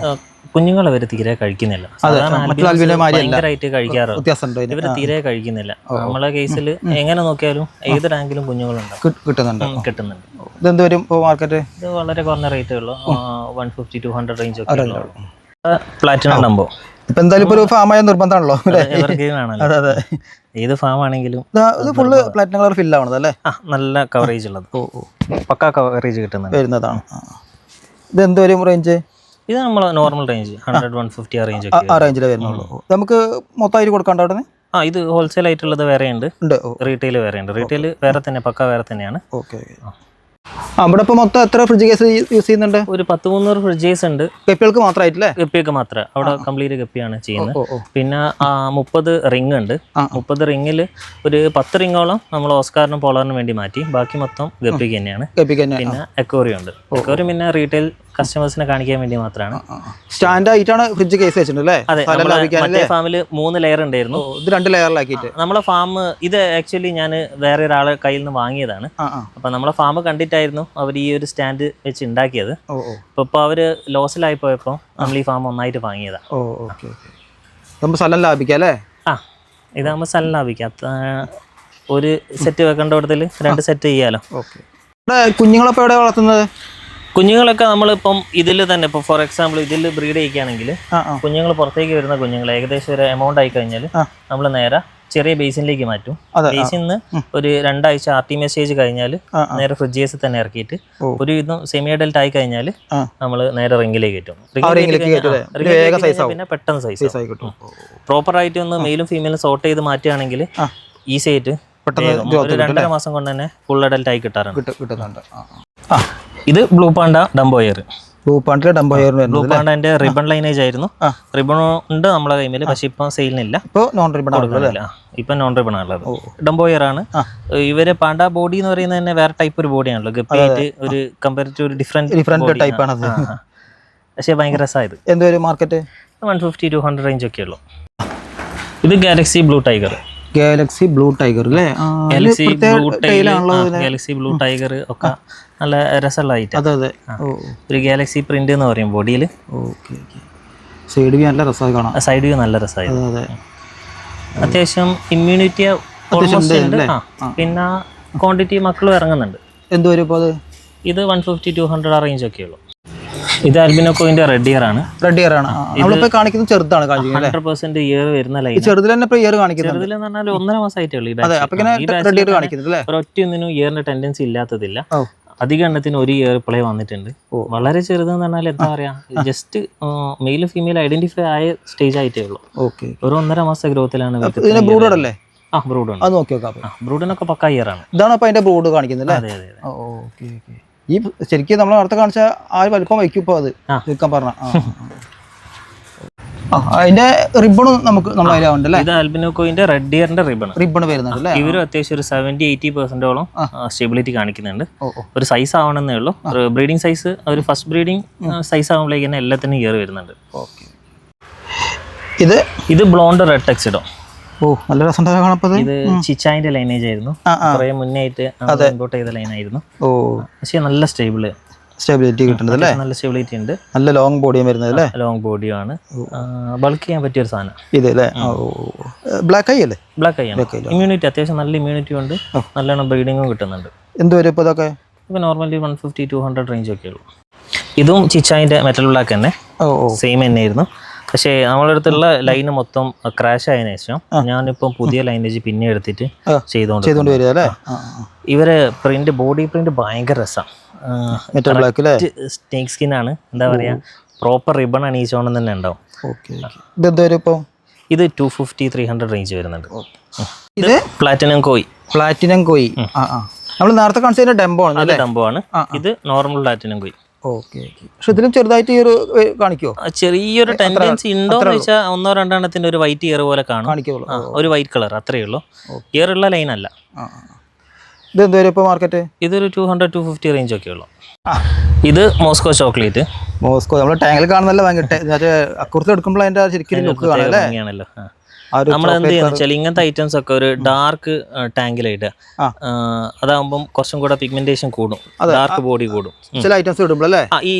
കുഞ്ഞുങ്ങൾ ഇവര് തീരെ കഴിക്കുന്നില്ല. ഭയങ്കരമായിട്ട് കഴിക്കാറുണ്ട്. ഇവര് തീരെ കഴിക്കുന്നില്ല. നമ്മളെ കേസിൽ എങ്ങനെ നോക്കിയാലും ഏത് റാങ്കിലും കുഞ്ഞുങ്ങളുണ്ടാവും, കിട്ടുന്നുണ്ട്. ഇത് വളരെ കുറഞ്ഞ റേറ്റേ ഉള്ളൂ. 150-200 റേഞ്ച് ഒക്കെ. പ്ലാറ്റിനം ഡംബോ ഇപ്പൊ എന്തായാലും ഇപ്പൊ ഒരു ഫാമായ നിർബന്ധമാണല്ലോ. ഏത് ഫാം ആണെങ്കിലും ഫുള്ള് പ്ലാറ്റിനം കളർ ഫിൽ ആവണത് അല്ലേ? നല്ല കവറേജ് ഉള്ളത്, പക്കാ കവറേജ് വരുന്നതാണ്. ഇത് എന്തോരും റേഞ്ച്? ഇത് നമ്മൾ നോർമൽ റേഞ്ച് 100-150 ആ റേഞ്ച് ആ റേഞ്ചിലേ വരുന്നുള്ളൂ. നമുക്ക് മൊത്തമായിട്ട് കൊടുക്കാണ്ട് അവിടെ? ഇത് ഹോൾസെയിൽ ആയിട്ടുള്ളത് വേറെ ഉണ്ട്, റീറ്റെയിൽ വേറെ ഉണ്ട്. റീറ്റെയിൽ വേറെ തന്നെ, പക്ക വേറെ തന്നെയാണ്. അവിടെ ഇപ്പൊ മൊത്തം എത്ര ഫ്രിഡ്ജ് കേസ് യൂസ് ചെയ്യുന്നുണ്ട്? ഒരു 100-300 ഫ്രിഡ്ജ് കേസ് ഉണ്ട്. ഗപ്പികൾക്ക് മാത്രമായിട്ടില്ലേ? ഗപ്പിയൊക്കെ മാത്രമേ അവിടെ കംപ്ലീറ്റ് ഗപ്പിയാണ് ചെയ്യുന്നത്. പിന്നെ 30 റിംഗ് ഉണ്ട്. 30 റിംഗിൽ ഒരു 10 റിംഗോളം നമ്മൾ ഓസ്കാറിനും പോളറിനും വേണ്ടി മാറ്റി. ബാക്കി മൊത്തം ഗപ്പിക്ക് തന്നെയാണ്. പിന്നെ എക്കോറിയം ഉണ്ട്. എക്കോറിയം പിന്നെ റീറ്റെയിൽ കസ്റ്റമേഴ്സിനെ കാണിക്കാൻ വേണ്ടി മാത്രമാണ്. സ്റ്റാൻഡ് ആയിട്ടാണ് ഫ്രിഡ്ജ് കേസ് വെച്ചിട്ടുണ്ട്. അതെ, മറ്റേ ഫാമിൽ 3 ലെയർ ഉണ്ടായിരുന്നു. ഇത് 2 ലെയറിലാക്കിയിട്ട് നമ്മളെ ഫാം ഇത് ആക്ച്വലി ഞാൻ വേറെ ഒരാളെ കയ്യിൽ നിന്ന് വാങ്ങിയതാണ്. അപ്പൊ നമ്മളെ ഫാം കണ്ടിട്ടായിരുന്നു അവർ ഈ ഒരു സ്റ്റാൻഡ് വെച്ച് ഉണ്ടാക്കിയത്. ഇപ്പൊ അവര് ലോസിലായി പോയപ്പോ നമ്മൾ ഈ ഫാം ഒന്നായിട്ട് വാങ്ങിയതാ. സ്ഥലം ലാഭിക്കാം അല്ലേ? ഇതാകുമ്പോ സ്ഥലം ലാഭിക്കാം. ഒരു സെറ്റ് വെക്കേണ്ടതിൽ 2 സെറ്റ് ചെയ്യാലോ. കുഞ്ഞുങ്ങളെപ്പോ എവിടെ വളർത്തുന്നത്? കുഞ്ഞുങ്ങളൊക്കെ നമ്മളിപ്പം ഇതിൽ തന്നെ, ഇപ്പോൾ ഫോർ എക്സാമ്പിൾ ഇതിൽ ബ്രീഡ് ചെയ്യിക്കുകയാണെങ്കിൽ കുഞ്ഞുങ്ങൾ പുറത്തേക്ക് വരുന്ന കുഞ്ഞുങ്ങൾ ഏകദേശം ഒരു എമൗണ്ട് ആയി കഴിഞ്ഞാൽ നമ്മൾ നേരെ ചെറിയ ബേസിനിലേക്ക് മാറ്റും. ബേസിൽ നിന്ന് ഒരു 2 ആഴ്ച RTM സ്റ്റേജ് കഴിഞ്ഞാൽ നേരെ ഫ്രിഡ്ജേഴ്സിൽ തന്നെ ഇറക്കിയിട്ട് ഒരു വിധം സെമി അഡൽറ്റ് ആയി കഴിഞ്ഞാൽ നമ്മൾ നേരെ റിംഗിലേക്ക് കയറ്റും. പിന്നെ പെട്ടെന്ന് സൈസ് പ്രോപ്പർ ആയിട്ട് ഒന്ന് മെയിലും ഫീമെയിലും സോർട്ട് ചെയ്ത് മാറ്റുകയാണെങ്കിൽ ഈസി ആയിട്ട് ഒരു 2.5 മാസം കൊണ്ട് തന്നെ ഫുൾ അഡൽറ്റ് ആയി കിട്ടാറുണ്ട്. ഇത് ബ്ലൂ പാണ്ട ഡംബോയർ. ബ്ലൂ പാണ്ടന്റെ റിബൺ ലൈനേജ് ആയിരുന്നു. റിബൺ ഉണ്ട് നമ്മളെ കൈമില്, പക്ഷെ ഇപ്പൊ സെയിലിനില്ല. ഇപ്പൊ നോൺ റിബൺ ആണുള്ളത്. ഡംബോയർ ആണ്. ഇവര് പാണ്ട ബോഡി എന്ന് പറയുന്നത് തന്നെ വേറെ ടൈപ്പ് ഒരു ബോഡിയാണല്ലോ. ഗപ്പിയായിട്ട് ഒരു കമ്പാരിറ്റീവ് ഒരു ഡിഫറെന്റ് ടൈപ്പ് ആണ്. പക്ഷെ ഭയങ്കര രസമായത്. എന്തൊരു മാർക്കറ്റ് 150-200 റേഞ്ച് ഒക്കെ ഉള്ളൂ. ഇത് ഗാലക്സി ബ്ലൂ ടൈഗർ അല്ലേ? ഗാലക്സി ബ്ലൂ ടൈഗർ ഒക്കെ നല്ല രസമുള്ള ഐറ്റം. ഒരു ഗാലക്സി പ്രിന്റ് എന്ന് പറയും ബോഡിയിൽ. സൈഡ് വ്യൂ നല്ല രസമായി കാണാം. സൈഡ് വ്യൂ നല്ല രസമായി. അത്യാവശ്യം ഇമ്മ്യൂണിറ്റി ഉണ്ട്. പിന്നെ ക്വാണ്ടിറ്റി മക്കളും ഇറങ്ങുന്നുണ്ട്. ഇത് 150-200 ആ റേഞ്ച് ഒക്കെ ഉള്ളൂ. ഇത് ആൽബിനോക്കോയിന്റെ റെഡ് ഇയർ ആണ്. കാണിക്കുന്നത് ചെറുതാണ്. 100% ഇയർ വരുന്ന ലൈൻ. ചെറുതിൽ തന്നെ ഇയർ കാണിക്കുന്നത്. ചെറുതിൽ എന്ന് പറഞ്ഞാൽ 1.5 മാസമായിട്ടുള്ളൂ. ഒറ്റൊന്നിനും ഇയറിന്റെ ടെൻഡൻസി ഇല്ലാത്തതില്ല. അധികം എണ്ണത്തിന് ഒരു ഇയർ ഇപ്പോഴേ വന്നിട്ടുണ്ട്. വളരെ ചെറുതെന്ന് പറഞ്ഞാൽ എന്താ പറയാ, ജസ്റ്റ് മെയിൽ ഫീമെയിൽ ഐഡന്റിഫൈ ആയ സ്റ്റേജ് ആയിട്ടേ ഉള്ളൂ. ഒരു 1.5 മാസത്തെ ഗ്രോത്തിലാണ്. ബ്രൂഡല്ലേ? ആ ബ്രൂഡ് ഉണ്ട്. അത് നോക്കി നോക്കാം. ബ്രൂഡിനൊക്കെ പക്ക ഇയർ ആണ്. ഇതാണ് അപ്പൊ അതിന്റെ ബ്രൂഡ് കാണിക്കുന്നത്. അതെ അതെ. ഈ ശരിക്കും നമ്മൾ നേരത്തെ കാണിച്ച ആ വലിപ്പം വയ്ക്കും ഇപ്പൊ അത് നിൽക്കാൻ പറഞ്ഞ. അതിന്റെ റിബണും നമുക്ക് നമ്മളതിലാവുണ്ടല്ലേ? ഇത് ആൽബിനോക്കോയിന്റെ റെഡ് ഇയറിന്റെ റിബൺ വരുന്നുണ്ട്. ഇവരും അത്യാവശ്യം ഒരു 70-80% സ്റ്റെബിലിറ്റി കാണിക്കുന്നുണ്ട്. ഒരു സൈസ് ആവണമെന്നേ ഉള്ളൂ. ബ്രീഡിംഗ് സൈസ് ഒരു ഫസ്റ്റ് ബ്രീഡിംഗ് സൈസ് ആകുമ്പോഴേക്ക് തന്നെ എല്ലാത്തിനും ഇയർ വരുന്നുണ്ട്. ഇത് ബ്ലോണ്ട് റെഡ് ടെക്സിഡോ. നല്ല രസം. ഇത് ചിച്ചായിന്റെ ലൈനേജ് ആയിരുന്നു. കുറെ മുന്നേ ആയിട്ട് ഇമ്പോർട്ട് ചെയ്ത ലൈൻ ആയിരുന്നു. പക്ഷെ നല്ല സ്റ്റെബിലിറ്റി കിട്ടുന്നത്. നല്ല സ്റ്റെബിലിറ്റി ഉണ്ട്. നല്ല ലോങ് ബോഡിയും വരുന്നത് അല്ലേ? ലോങ് ബോഡിയാണ്. ബൾക്ക് ചെയ്യാൻ പറ്റിയ ഒരു സാധനം ഇത് അല്ലേ? ബ്ലാക്ക് ഐ അല്ലേ? ബ്ലാക്ക് ഐ ആണ്. ഇമ്മ്യൂണിറ്റി അത്യാവശ്യം നല്ല ഇമ്മ്യൂണിറ്റി ഉണ്ട്. നല്ലോണം ബ്രീഡിങ്ങും കിട്ടുന്നുണ്ട്. എന്ത് വരും ഇപ്പോൾ ഇതൊക്കെ? ഇപ്പൊ നോർമലി 150-200 റേഞ്ച് ഒക്കെ ഉള്ളൂ. ഇതും ചിച്ചായിന്റെ മെറ്റൽ ബ്ലാക്ക് തന്നെ, സെയിം തന്നെ ആയിരുന്നു. പക്ഷേ നമ്മളെ അടുത്തുള്ള ലൈന് മൊത്തം ക്രാഷ് ആയതിനു ശേഷം ഞാനിപ്പം പുതിയ ലൈനേജ് പിന്നെ എടുത്തിട്ട് ചെയ്തോണ്ട് വരിക. ഇവരെ പ്രിന്റ്, ബോഡി പ്രിന്റ് ഭയങ്കര രസമാണ്. സ്നേക്ക് സ്കിൻ ആണ്. എന്താ പറയാ, പ്രോപ്പർ റിബൺ അണീച്ചോണം തന്നെ ഉണ്ടാവും. ഇത് 250-300 റേഞ്ച് വരുന്നുണ്ട്. ഇത് പ്ലാറ്റിനം കോയി. നമ്മൾ നേരത്തെ കാണിച്ചതിന്റെ ഡംബോ ആണ്. ഡംബോ ആണ്. ഇത് നോർമൽ പ്ലാറ്റിനം കോയി. പക്ഷെ ഇതിലും ചെറുതായിട്ട് കാണിക്കോ? ചെറിയൊരു ടെൻഡൻസി ഉണ്ടോ എന്ന് വെച്ചാൽ 1-2 എണ്ണത്തിന്റെ ഒരു വൈറ്റ് ഇയർ പോലെ കാണും. ഒരു വൈറ്റ് കളർ അത്രയേ ഉള്ളൂ. ഇയർ ഉള്ള ലൈൻ അല്ല. ഇത് എന്ത് വരും ഇപ്പോൾ മാർക്കറ്റ്? ഇതൊരു 200-250 റേഞ്ച് ഒക്കെ ഉള്ളൂ. ഇത് മോസ്കോ ചോക്ലേറ്റ്. നമ്മൾ ടാങ്കിൽ കാണുന്നല്ലോ, അക്കുറത്ത് എടുക്കുമ്പോൾ അതിന്റെ ശരിക്കും ലുക്ക് കാണാനല്ലോ. നമ്മൾ എന്ത് ചെയ്യുന്ന വെച്ചാൽ ഇങ്ങനത്തെ ഐറ്റംസ് ഒക്കെ ഒരു ഡാർക്ക് ടാങ്കിലായിട്ട് അതാകുമ്പോൾ കുറച്ചും കൂടെ പിഗ്മെന്റേഷൻ കൂടും, ഡാർക്ക് ബോഡി കൂടും. ചില ഐറ്റംസ് ഇടുമ്പോഴല്ലേ? ഈ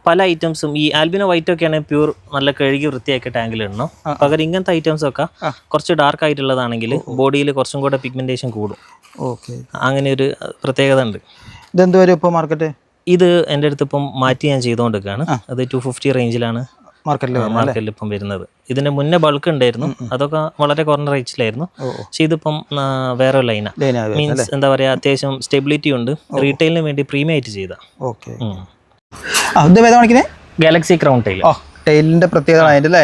പല ഐറ്റംസും ഈ ആൽബിനോ വൈറ്റ് ഒക്കെ ആണെങ്കിൽ പ്യൂർ നല്ല കഴുകി വൃത്തിയാക്കി ടാങ്കിൽ ഇടണം. പകരം ഇങ്ങനത്തെ ഐറ്റംസ് ഒക്കെ കുറച്ച് ഡാർക്ക് ആയിട്ടുള്ളതാണെങ്കിൽ ബോഡിയിൽ കുറച്ചും കൂടെ പിഗ്മെന്റേഷൻ കൂടും. അങ്ങനെ ഒരു പ്രത്യേകത ഉണ്ട്. ഇതെന്ത് വരും ഇപ്പോൾ മാർക്കറ്റ്? ഇത് എൻ്റെ അടുത്ത് ഇപ്പം മാറ്റി ഞാൻ ചെയ്തുകൊണ്ടിരിക്കുകയാണ്. അത് 250 റേഞ്ചിലാണ് മാർക്കറ്റിൽ ഇപ്പം വരുന്നത്. ഇതിന്റെ മുന്നേ ബൾക്ക് ഉണ്ടായിരുന്നു, അതൊക്കെ വളരെ കുറഞ്ഞ റേറ്റിലായിരുന്നു. പക്ഷെ ഇതിപ്പം വേറെ ലൈനാ. മീൻസ് എന്താ പറയാ, അത്യാവശ്യം സ്റ്റെബിലിറ്റി ഉണ്ട്. റീറ്റെയിലിന് വേണ്ടി പ്രീമിയം ആയിട്ട് ചെയ്ത ഗാലക്സി ക്രൗൺ ടൈൽ. ടൈലിന്റെ പ്രത്യേകത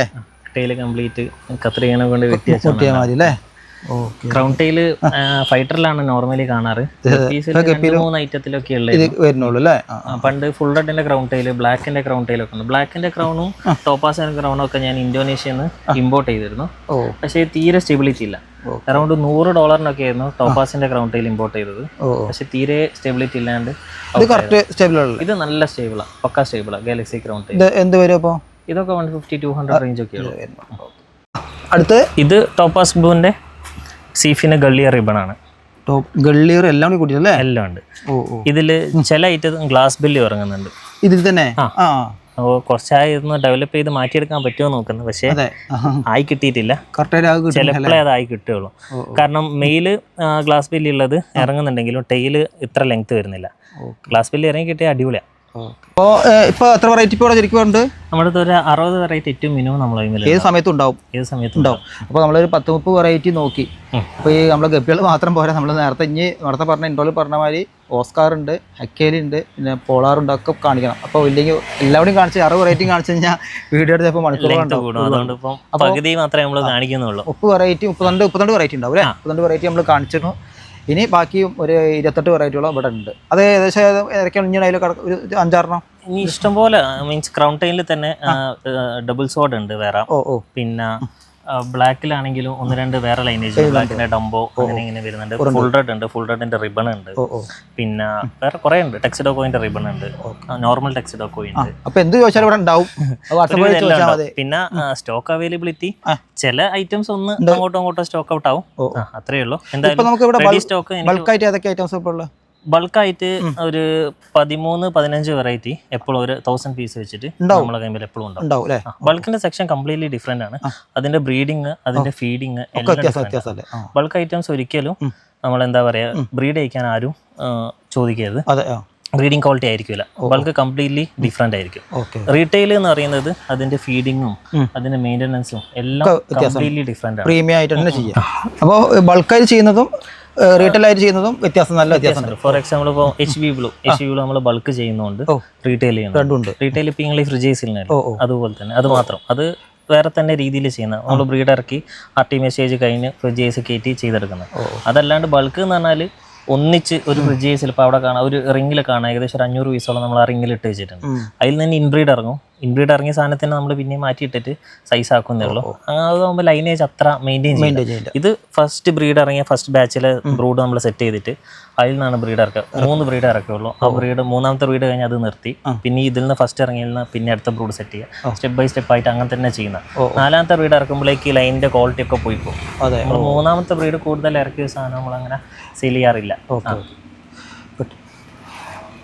ടൈല് കംപ്ലീറ്റ് കത്രികനെ കൊണ്ട് വെട്ടിയ ക്രൗൺ ടൈല് ഫൈറ്ററിലാണ് നോർമലി കാണാറ്. 2-3 ഐറ്റത്തിലൊക്കെ ഉള്ളത്. പണ്ട് ഫുൾ റെഡിന്റെ ക്രൗൺ ടൈല്, ബ്ലാക്കിന്റെ ക്രൗൺ ടൈലൊക്കെ ഉണ്ട്. ബ്ലാക്കിന്റെ ക്രൗണും ടോപ്പാസിന്റെ ക്രൗണും ഒക്കെ ഞാൻ ഇന്തോനേഷ്യയിൽ നിന്ന് ഇമ്പോർട്ട് ചെയ്തിരുന്നു. പക്ഷേ തീരെ സ്റ്റെബിലിറ്റി ഇല്ല. അറൗണ്ട് $100 ആയിരുന്നു ടോപ്പാസിന്റെ ക്രൗൺ ടൈൽ ഇമ്പോർട്ട് ചെയ്തത്. പക്ഷെ തീരെ സ്റ്റെബിലിറ്റി ഇല്ലാണ്ട് ഇത് നല്ല സ്റ്റേബിളാ, പക്കാ സ്റ്റേബിളാ ഗാലക്സി ക്രൗൺ ടൈൽ. ഇതൊക്കെ 150-200 റേഞ്ച് ഒക്കെ ഉള്ളൂ. അടുത്ത് ഇത് ടോപ്പാസ് ബ്ലൂവിന്റെ സീഫിന് ഗള്ളിയർ റിബൺ ആണ്. ഗള്ളിയർ എല്ലാം കൂടിയല്ലേ? എല്ലാം ഉണ്ട്. ഇതില് ചില ഐറ്റം ഗ്ലാസ് ബില്ല് ഇറങ്ങുന്നുണ്ട് ഇതിൽ തന്നെ. കുറച്ചായിരുന്നു ഡെവലപ്പ് ചെയ്ത് മാറ്റിയെടുക്കാൻ പറ്റുമോ നോക്കുന്നു. പക്ഷേ ആയി കിട്ടിയിട്ടില്ല. ചിലപ്പോഴേ അതായി കിട്ടുകയുള്ളൂ. കാരണം മെയില് ഗ്ലാസ് ബില്ല് ഉള്ളത് ഇറങ്ങുന്നുണ്ടെങ്കിലും ടെയില് ഇത്ര ലെങ്ത് വരുന്നില്ല. ഗ്ലാസ് ബില്ല് ഇറങ്ങി കിട്ടിയ അടിപൊളിയാണ്. ഇപ്പോൾ എത്ര വെറൈറ്റി ഇപ്പോൾ ശരിക്കും ഉണ്ട്? നമ്മുടെ അടുത്ത് ഒരു 60 വെറൈറ്റി ഏറ്റവും മിനിമം നമ്മൾ ഏത് സമയത്തും ഉണ്ടാവും. അപ്പോൾ നമ്മളൊരു 10-30 വെറൈറ്റി നോക്കി. അപ്പോൾ ഈ നമ്മളെ ഗപ്പികൾ മാത്രം പോരാ, നമ്മൾ നേരത്തെ പറഞ്ഞ ഇൻട്രോയിൽ പറഞ്ഞ മാതിരി ഓസ്കാർ ഉണ്ട്, ഹക്കേലുണ്ട്, പിന്നെ പോളാറുണ്ട്, ഒക്കെ കാണിക്കണം. അപ്പോൾ ഇല്ലെങ്കിൽ എല്ലാവരും കാണിച്ച് 60 വെറൈറ്റി കാണിച്ചു കഴിഞ്ഞാൽ വീഡിയോ എടുത്തപ്പോൾ മണിക്കൂറുണ്ടാവും. പകുതി മാത്രമേ നമ്മൾ കാണിക്കുന്നുള്ളൂ. 32 വെറൈറ്റി ഉണ്ടാവും അല്ലേ? 32 വെറൈറ്റി നമ്മൾ കാണിച്ചിരുന്നു. ഇനി ബാക്കിയും ഒരു 28 വെറൈറ്റിയോളം ഇവിടെ ഉണ്ട്. അത് ഏകദേശം ഏതൊക്കെയാണ് ഇങ്ങനെ അതിൽ ഒരു 5-6 ഇനി ഇഷ്ടംപോലെ. മീൻസ് ക്രൗൺ ടൈലിൽ തന്നെ ഡബിൾ സോഡ് ഉണ്ട് വേറെ. പിന്നെ ബ്ലാക്കിലാണെങ്കിലും 1-2 വേറെ ലൈനേജ്, ബ്ലാക്കിന്റെ ഡംബോ അങ്ങനെ ഇങ്ങനെ വരുന്നുണ്ട്. ഫുൾ റെഡ് ഉണ്ട്, ഫുൾ റെഡിന്റെ റിബൺ ഉണ്ട്. പിന്നെ വേറെ കുറെ ഉണ്ട്. ടെക്സിഡോക്കോയിന്റെ റിബൺ ഉണ്ട്, നോർമൽ ടെക്സിഡോക്കോയി ഉണ്ട്. പിന്നെ സ്റ്റോക്ക് അവൈലബിലിറ്റി ചില ഐറ്റംസ് ഒന്ന് അങ്ങോട്ടോ സ്റ്റോക്ക് ഔട്ട് ആവും. അത്രേ ഉള്ളൂ. എന്തായാലും സ്റ്റോക്ക് ബൾക്കായിട്ട് ഒരു 13-15 വെറൈറ്റി എപ്പോഴും ഒരു 1000 പീസ് വെച്ചിട്ട് നമ്മളെ കൈമ്പിൽ എപ്പോഴും ഉണ്ടാവും. ബൾക്കിന്റെ സെക്ഷൻ കംപ്ലീറ്റ്ലി ഡിഫറെന്റ് ആണ്. അതിന്റെ ബ്രീഡിങ്, അതിന്റെ ഫീഡിങ് എല്ലാം. ബൾക്ക് ഐറ്റംസ് ഒരിക്കലും നമ്മൾ എന്താ പറയാ ബ്രീഡ് ചെയ്യിക്കാൻ ആരും ചോദിക്കരുത്. ബ്രീഡിംഗ് ക്വാളിറ്റി ആയിരിക്കില്ല. ബൾക്ക് കംപ്ലീറ്റ്ലി ഡിഫറെൻ്റ് ആയിരിക്കും. റീറ്റെയിൽ എന്ന് പറയുന്നത് അതിന്റെ ഫീഡിങ്ങും അതിന്റെ മെയിൻ്റനൻസും എല്ലാം കംപ്ലീറ്റ്ലി ഡിഫറെൻ്റ് ആണ്. പ്രീമിയം ആയിട്ട് തന്നെ ചെയ്യാം. അപ്പോൾ ബൾക്കായി ചെയ്യുന്നതും റീറ്റെയിൽ ആയിട്ട് ചെയ്യുന്നതും നല്ല വ്യത്യാസമുണ്ട്. ഫോർ എക്സാമ്പിൾ ഇപ്പോൾ HB ബ്ലൂ നമ്മൾ ബൾക്ക് ചെയ്യുന്നതുകൊണ്ട് റീറ്റെയിൽ ചെയ്യുന്നുണ്ട്. റീറ്റെയിൽ ഇപ്പോൾ നിങ്ങൾ ഈ ഫ്രിഡ്ജേസിൽ അതുപോലെ തന്നെ അത് മാത്രം അത് വേറെ തന്നെ രീതിയിൽ ചെയ്യുന്നത്. നമ്മൾ ബ്രീഡ് ഇറക്കി RT മെസ്സേജ് കഴിഞ്ഞ് ഫ്രിഡ്ജേസ് കയറ്റി ചെയ്തെടുക്കുന്നത്. അതല്ലാണ്ട് ബൾക്ക് എന്ന് പറഞ്ഞാൽ ഒന്നിച്ച് ഒരു ഫ്രിഡ്ജേസിൽ ഇപ്പോൾ അവിടെ കാണാം, ഒരു റിങ്ങിൽ കാണാം, ഏകദേശം 500 പീസോളം നമ്മൾ ആ റിങ്ങിൽ ഇട്ട് വെച്ചിട്ടുണ്ട്. അതിൽ നിന്ന് ഇൻബ്രീഡ് ഇറങ്ങും. ഇൻബ്രീഡ് ഇറങ്ങിയ സാധനത്തിന് നമ്മൾ പിന്നെ മാറ്റിയിട്ടിട്ട് സൈസ് ആക്കുന്നേ ഉള്ളൂ. അതാകുമ്പോൾ ലൈനേജ് അത്ര മെയിൻറ്റെയിൻ ചെയ്യില്ല. ഇത് ഫസ്റ്റ് ബ്രീഡ് ഇറങ്ങിയ ഫസ്റ്റ് ബാച്ചിലെ ബ്രൂഡ് നമ്മൾ സെറ്റ് ചെയ്തിട്ട് അതിൽ നിന്നാണ് ബ്രീഡ് ഇറക്കുക. 3 ബ്രീഡ് ഇറക്കുകയുള്ളൂ. ആ ബ്രീഡ് മൂന്നാമത്തെ ബ്രീഡ് കഴിഞ്ഞ് അത് നിർത്തി പിന്നെ ഇതിൽ നിന്ന് ഫസ്റ്റ് ഇറങ്ങിയിൽ നിന്ന് പിന്നെ അടുത്ത ബ്രൂഡ് സെറ്റ് ചെയ്യുക. സ്റ്റെപ്പ് ബൈ സ്റ്റെപ്പ് ആയിട്ട് അങ്ങനെ തന്നെ ചെയ്യുന്ന. 4ാമത്തെ ബ്രീഡ് ഇറക്കുമ്പോഴേക്ക് ലൈനിൻ്റെ ക്വാളിറ്റി ഒക്കെ പോയി പോകും. നമ്മൾ 3ാമത്തെ ബ്രീഡ് കൂടുതൽ ഇറക്കിയ സാധനം നമ്മളങ്ങനെ സെയിൽ ചെയ്യാറില്ല.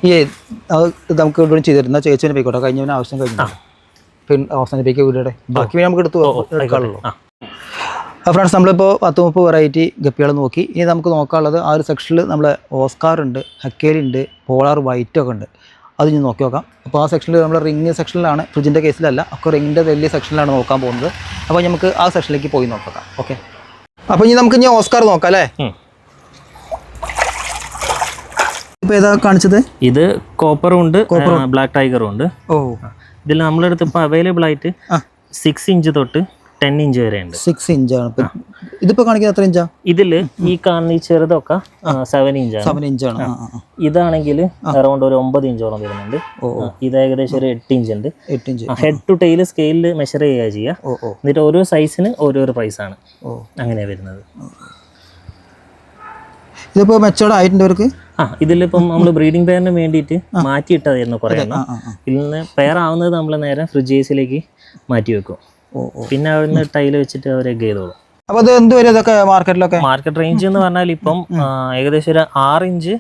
ഈ നമുക്ക് ഇവിടെ ചെയ്തിരുന്ന ചേച്ചിനെ പോയിക്കോട്ടെ, കഴിഞ്ഞവന് ആവശ്യം കഴിഞ്ഞു പിന്നെ അവസാനിപ്പിക്കുക വീടുടെ ബാക്കി നമുക്ക് എടുക്കാറുള്ളൂ. ഫ്രണ്ട്സ്, നമ്മളിപ്പോൾ 10-30 വെറൈറ്റി ഗപ്പികൾ നോക്കി. ഇനി നമുക്ക് നോക്കാനുള്ളത് ആ ഒരു സെക്ഷനിൽ നമ്മളെ ഓസ്കാർ ഉണ്ട്, ഹക്കേലുണ്ട്, പോളാർ വൈറ്റ് ഒക്കെ ഉണ്ട്. അത് ഇനി നോക്കി നോക്കാം. അപ്പോൾ ആ സെക്ഷനിൽ നമ്മൾ റിങ് സെക്ഷനിലാണ്, ഫ്രിഡ്ജിൻ്റെ കേസിലല്ല, ഒക്കെ റിങ്ങിൻ്റെ വലിയ സെക്ഷനിലാണ് നോക്കാൻ പോകുന്നത്. അപ്പോൾ നമുക്ക് ആ സെക്ഷനിലേക്ക് പോയി നോക്കാം. ഓക്കെ, അപ്പോൾ ഇനി നമുക്ക് ഓസ്കാർ നോക്കാം അല്ലേ? ഇപ്പോൾ ഏതാ കാണിച്ചത്? ഇത് കോപ്പറും ഉണ്ട്, ബ്ലാക്ക് ടൈഗറും ഉണ്ട്. ഇതിൽ നമ്മുടെ അടുത്ത് ഇപ്പോൾ അവൈലബിൾ ആയിട്ട് 6 ഇഞ്ച് തൊട്ട് 10 ഇഞ്ച് വരെ ഉണ്ട്. 6 ഇഞ്ചാണ് ഇതിപ്പോൾ കാണിക്കുന്നത്. എത്ര ഇഞ്ചാ? ഇതിൽ ഈ കാണുന്ന ഈ ചെറുതൊക്കെ 7 ഇഞ്ചാണ്. 7 ഇഞ്ചാണ്. ഇതാണെങ്കിൽ അറൗണ്ട് ഒരു 9 ഇഞ്ചോളം വരുന്നുണ്ട്. ഇത് ഏകദേശം ഒരു 8 ഇഞ്ച് ഉണ്ട്. 8 ഇഞ്ച് ഹെഡ് ടു ടെയിൽ സ്കെയിലിൽ മെഷർ ചെയ്യുക. എന്നിട്ട് ഓരോ സൈസിന് ഓരോരോ പ്രൈസാണ് അങ്ങനെ വരുന്നത്. ഇതിപ്പോൾ മെച്ചോർഡ് ആയിട്ടുണ്ടവർക്ക് ഇതിലിപ്പം നമ്മൾ ബ്രീഡിംഗ് പെയറിന് വേണ്ടിയിട്ട് മാറ്റിയിട്ടായിരുന്നു കുറേ എണ്ണം. ഇതിൽ നിന്ന് പെയർ ആവുന്നത് നമ്മൾ നേരെ ഫ്രിഡ്ജേസിലേക്ക് മാറ്റി വെക്കും. പിന്നെ അവിടുന്ന് ടൈല് വെച്ചിട്ട് അവർ എഗ് ചെയ്തോളും. അപ്പോൾ അത് എന്ത് വരും ഇതൊക്കെ മാർക്കറ്റിലൊക്കെ? മാർക്കറ്റ് റേഞ്ച് എന്ന് പറഞ്ഞാൽ ഇപ്പം ഏകദേശം ഒരു 6 ഇഞ്ച്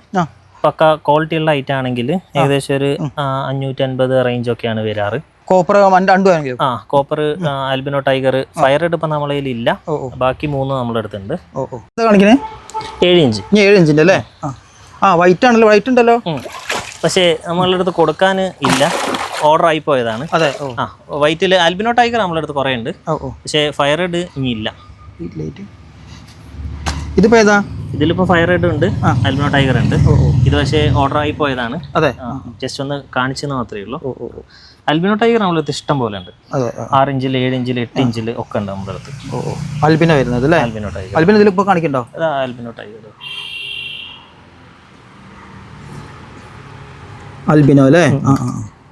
പക്ക ക്വാളിറ്റി ഉള്ള ഐറ്റം ആണെങ്കിൽ ഏകദേശം ഒരു 550 റേഞ്ചൊക്കെയാണ് വരാറ്. Copper copper, albino tiger, fire ഇപ്പം നമ്മളെ കയ്യിൽ ഇല്ല. ബാക്കി 3 നമ്മുടെ അടുത്തുണ്ട്. 7 ഇഞ്ച്. 7 ഇഞ്ചിൻ്റെ അല്ലേ? വൈറ്റ് ആണല്ലോ. വൈറ്റ് ഉണ്ടല്ലോ. പക്ഷേ നമ്മളുടെ അടുത്ത് കൊടുക്കാൻ ഇല്ല, ഓർഡർ ആയി പോയതാണ്. അതെ. വൈറ്റിൽ ആൽബിനോ ടൈഗർ നമ്മുടെ അടുത്ത് കുറേ ഉണ്ട്. പക്ഷേ ഫയർ റെഡ് ഇനി ഇല്ല. ഇതിപ്പോ ഏതാ? ഇതിലിപ്പോ ഫയർ റെഡ് ഉണ്ട്, ആൽബിനോ ടൈഗർ ഉണ്ട്. ഇത് പക്ഷേ ഓർഡർ ആയി പോയതാണ്. അതെ, ജസ്റ്റ് ഒന്ന് കാണിച്ചെന്ന് മാത്രമേ ഉള്ളൂ. ആൽബിനോ ടൈഗർ നമ്മളടുത്ത് ഇഷ്ടം പോലെ ഉണ്ട്. 6 ഇഞ്ചിൽ, 7 ഇഞ്ചിൽ, 8 ഇഞ്ചിൽ ഒക്കെ ഉണ്ട് നമ്മുടെ അടുത്ത്. ആൽബിനോ വരുന്നത് അല്ലേ? Albino tiger. ആൽബിനോ ഇതിലിപ്പോ കാണിക്കണ്ടോ? Albino tiger. ആൽബിനോ അല്ലേ?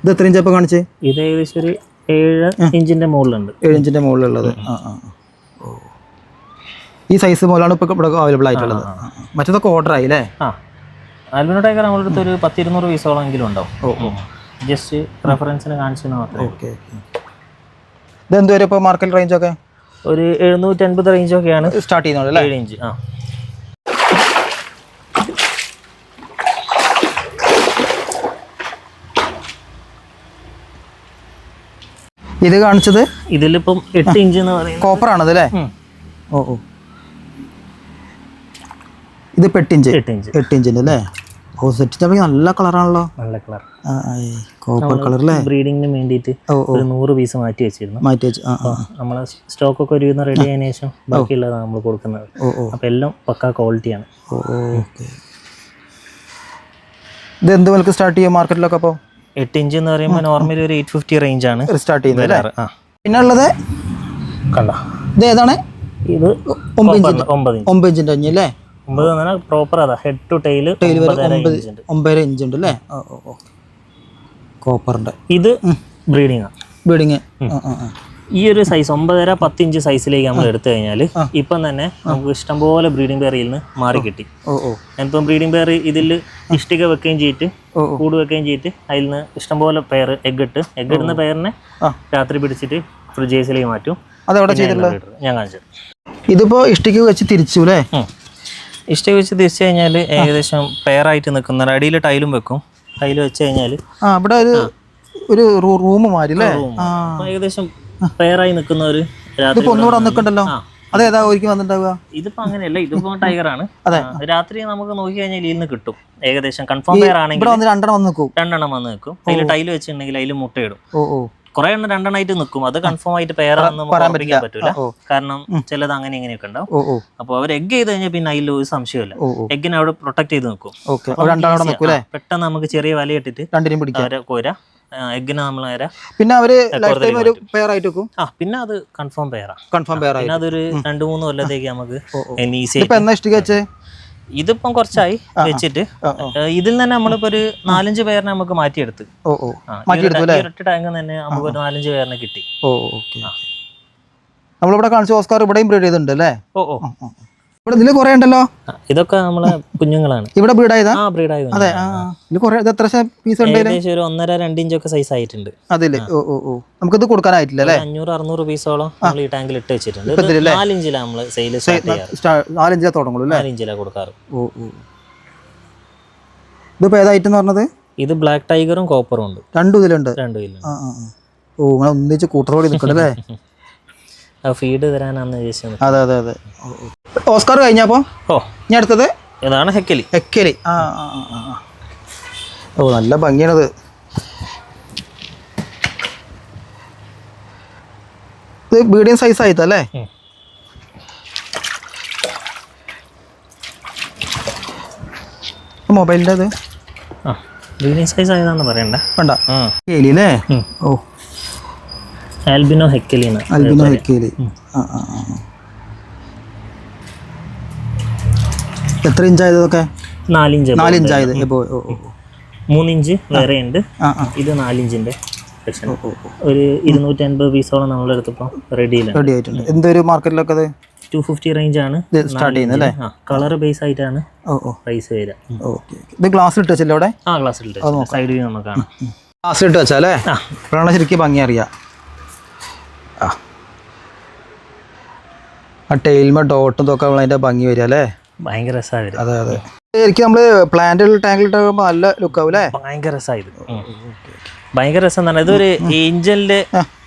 ഇത് എത്ര ഇഞ്ചാ കാണിച്ചേ? ഇത് ഏകദേശം ഒരു 7 ഇഞ്ചിന്റെ മുകളിലുണ്ട്. 7 ഇഞ്ചിന്റെ മുകളിലുള്ളത്. ഈ സൈസ് പോലാണ് ഇപ്പൊ ഇവിടെ അവൈലബിൾ ആയിട്ടുള്ളത്. മറ്റേതൊക്കെ ഓർഡർ ആയി അല്ലേ? ആൽബിനോ ടൈഗർ നമ്മുടെ അടുത്ത് ഒരു 10-200 പീസോളം എങ്കിലും ഉണ്ടാവും. ജസ്റ്റ് റെഫറൻസിന് കാണിച്ചെന്ന് മാത്രമേ. ഓക്കെ. ഇതെന്ത് വരെ ഇപ്പോൾ മാർക്കറ്റ് റേഞ്ചൊക്കെ? ഒരു 750 റേഞ്ചൊക്കെയാണ് സ്റ്റാർട്ട് ചെയ്യുന്നത് അല്ലേ? 7 ഇഞ്ച്. ഇത് കാണിച്ചത് ഇതിലിപ്പം 8 ഇഞ്ച് എന്ന് പറയുന്നത് കോപ്പർ ആണത് അല്ലേ? ഇതിപ്പോൾ 8 ഇഞ്ച്. 8 ഇഞ്ചിൻ്റെ അല്ലേ? സെറ്റ് നല്ല കളറാണല്ലോ. നല്ല കളർ, കോപ്പർ കളർ അല്ലേ? ബ്രീഡിങ്ങിന് വേണ്ടിയിട്ട് ഒരു 100 പീസ് മാറ്റി വെച്ചിരുന്നു. നമ്മളെ സ്റ്റോക്ക് ഒക്കെ ഒരു റെഡി ആയതിനു ശേഷം ബാക്കിയുള്ളതാണ് നമ്മൾ കൊടുക്കുന്നത്. അപ്പം എല്ലാം പക്കാ ക്വാളിറ്റിയാണ്. ഇത് എന്ത് വിലക്ക് സ്റ്റാർട്ട് ചെയ്യും മാർക്കറ്റിലൊക്കെ? അപ്പോൾ 8 ഇഞ്ച് എന്ന് പറയുമ്പോൾ നോർമലി ഒരു 850 റേഞ്ചാണ് സ്റ്റാർട്ട് ചെയ്യുന്നത്. പിന്നെ ഉള്ളത് കണ്ട ഇത് ഏതാണ്? ഇത് 9 ഇഞ്ചിൻ്റെ അല്ലേ? 9 പ്രോപ്പർ അതാ. ഹെഡ് ടു ടെയിൽ 9.5 ഇഞ്ച് ഉണ്ട് അല്ലേ? കോപ്പറിന്റെ. ഇത് ബ്രീഡിങ്. ഈ ഒരു സൈസ് 9.5-10 ഇഞ്ച് സൈസിലേക്ക് നമ്മൾ എടുത്തു കഴിഞ്ഞാൽ ഇപ്പം തന്നെ നമുക്ക് ഇഷ്ടംപോലെ ബ്രീഡിംഗ് പെയറിൽ നിന്ന് മാറി കിട്ടി. ഞാനിപ്പം ബ്രീഡിംഗ് പെയർ ഇതിൽ ഇഷ്ടിക വെക്കുകയും ചെയ്തിട്ട് കൂട് വെക്കുകയും ചെയ്തിട്ട് അതിൽ നിന്ന് ഇഷ്ടംപോലെ പെയർ എഗ് ഇടുന്ന പെയറിനെ രാത്രി പിടിച്ചിട്ട് ഫ്രിഡ്ജേസിലേക്ക് മാറ്റും. അതെവിടെ ചെയ്തിട്ടുള്ളത്? ഞാൻ കാണിച്ചത്. ഇതിപ്പോ ഇഷ്ടിക വെച്ച് തിരിച്ചു അല്ലേ? ഇഷ്ടിക വെച്ച് തിരിച്ചു കഴിഞ്ഞാൽ ഏകദേശം പെയറായിട്ട് നിൽക്കുന്ന അടിയിൽ ടൈലും വെക്കും. ടൈല് വെച്ച് കഴിഞ്ഞാൽ ഇവിടെ ഒരു റൂം മാറി അല്ലേ? ഏകദേശം പെയറായി നിൽക്കുന്നവർ ഒന്നുകൂടെ നിൽക്കണ്ടല്ലോ. അതേതാ ഒരിക്കലും വന്നിട്ടുണ്ടാവുക? ഇതിപ്പോ അങ്ങനെയല്ല, ഇതിപ്പോ ടൈഗറാണ്. രാത്രി നമുക്ക് നോക്കി കഴിഞ്ഞാൽ ഇതിൽ നിന്ന് കിട്ടും ഏകദേശം. കൺഫേം പെയർ ആണെങ്കിൽ രണ്ടെണ്ണം വന്ന് നിൽക്കും. അതിൽ ടൈല് വെച്ചിട്ടുണ്ടെങ്കിൽ അതിൽ മുട്ടയിടും. കുറെ എണ്ണം രണ്ടെണ്ണമായിട്ട് നിൽക്കും. അത് കൺഫേം ആയിട്ട് പെയറാണെന്ന് നമുക്ക് ഉറപ്പിക്കാൻ പറ്റൂല, കാരണം ചിലത് അങ്ങനെ ഇങ്ങനെയൊക്കെ ഉണ്ടാവും. അപ്പൊ അവർ എഗ് ചെയ്ത് കഴിഞ്ഞാൽ പിന്നെ അതിൽ ഒരു സംശയമില്ല, എഗ്ഗിനെ അവിടെ പ്രൊട്ടക്ട് ചെയ്ത് നിൽക്കും. പെട്ടെന്ന് നമുക്ക് ചെറിയ വല ഇട്ടിട്ട് കോരാ എഗ്ഗിനെ നമ്മൾ പിന്നെ അവര് ഒരു പെയർ ആയിട്ട് വെക്കും. പിന്നെ അത് കൺഫേം പെയറാ. പിന്നെ അതൊരു 2-3 കൊല്ലത്തേക്ക് നമുക്ക് ഈസി. ഇതിപ്പം കുറച്ചായി വെച്ചിട്ട് ഇതിൽ തന്നെ നമ്മളിപ്പോ ഒരു 4-5 പേരിനെ നമുക്ക് മാറ്റിയെടുത്ത്. ഒരൊറ്റ ടാങ്കിൽ തന്നെ നമുക്ക് ഒരു 4-5 പേരിനെ കിട്ടി. നമ്മളിവിടെ കാണിച്ച ഓസ്കാർ ഇവിടെയും ബ്രീഡ് ചെയ്തിട്ടുണ്ട് അല്ലേ? ഇവിടെ ഇതില് കുറെ ഉണ്ടല്ലോ. ഇതൊക്കെ നമ്മളെ കുഞ്ഞുങ്ങളാണ്. ഇവിടെ ബ്രീഡായതാ? ബ്രീഡായത്. അതെ. എത്ര പീസ് ഉണ്ട്? ഒരു 1.5-2 ഇഞ്ചൊക്കെ സൈസ് ആയിട്ടുണ്ട് അതില്. നമുക്കിത് കൊടുക്കാനായിട്ടില്ല അല്ലേ? 500-600 പീസോളം നമ്മൾ ഈ ടാങ്കിൽ ഇട്ട് വെച്ചിട്ടുണ്ട്. 4 ഇഞ്ചിലാണ് നമ്മള് സെയിൽ 4 ഇഞ്ചിലാ തുടങ്ങുള്ളൂ അല്ലേ? 4 ഇഞ്ചിലാണ് കൊടുക്കാറ്. ഇതിപ്പോ ഏതായിട്ട് പറഞ്ഞത്? ഇത് ബ്ലാക്ക് ടൈഗറും കോപ്പറും ഉണ്ട്. രണ്ടും ഇതിലുണ്ട്. ഒന്നിച്ച് കൂട്ടറോടി നിൽക്കണ്ടല്ലേ? ഫീഡ് തരാനാന്ന് ചോദിച്ചത്. അതെ. ഓസ്കാർ കഴിഞ്ഞപ്പോ ഞാൻ അടുത്തത് ഇതാണ് ഹെക്കലി. നല്ല ഭംഗിയാണത്. ഇത് മീഡിയം സൈസ് ആയിട്ടല്ലേ? മൊബൈലിൻ്റെ അത് മീഡിയം സൈസ് ആയതാന്ന് പറയണ്ട. വേണ്ട. ഹെക്കലില്ലേ? ആൽബിനോ ഹെക്കലി. എത്ര ഇഞ്ചായതൊക്കെ? 4 ഇഞ്ച്. 4 ഇഞ്ചായത്. 3 ഇഞ്ച് വേറെ ഉണ്ട്. ഇത് 4 ഇഞ്ചിന്റെ ഒരു 250 പീസോളം നമ്മളെടുത്തപ്പോ റെഡി ആയിട്ടുണ്ട്. എന്തൊരു മാർക്കറ്റിലൊക്കെ അത് 250 റേഞ്ച് ആണ് സ്റ്റാർട്ട് ചെയ്യുന്നത് അല്ലേ? കളർ ബേസ് ആയിട്ടാണ് പ്രൈസ് വരിക. ഇത് ഗ്ലാസ് ഇട്ട് വെച്ചല്ലേ അവിടെ? ഗ്ലാസ് ഇട്ട് സൈഡ് വ്യൂ നമുക്ക് കാണാം. ഗ്ലാസ് ഇട്ട് വെച്ചാലേ അപ്പോഴാണ് ശരിക്കും ഭംഗി അറിയാം. ആ ടൈൽമ ഡോട്ടും ഇതൊക്കെ അതിന്റെ ഭംഗി വരിക അല്ലേ? ഭയങ്കര രസമാണ്. അതെ. ശരിക്കും നമ്മള് പ്ലാന്റിൽ ടാങ്കിലിട്ടാകുമ്പോ നല്ല ലുക്ക് ആവൂലേ? ഭയങ്കര രസമായത്. ഭയങ്കര രസം എന്ന് പറഞ്ഞാൽ ഇതൊരു ഏഞ്ചലിന്റെ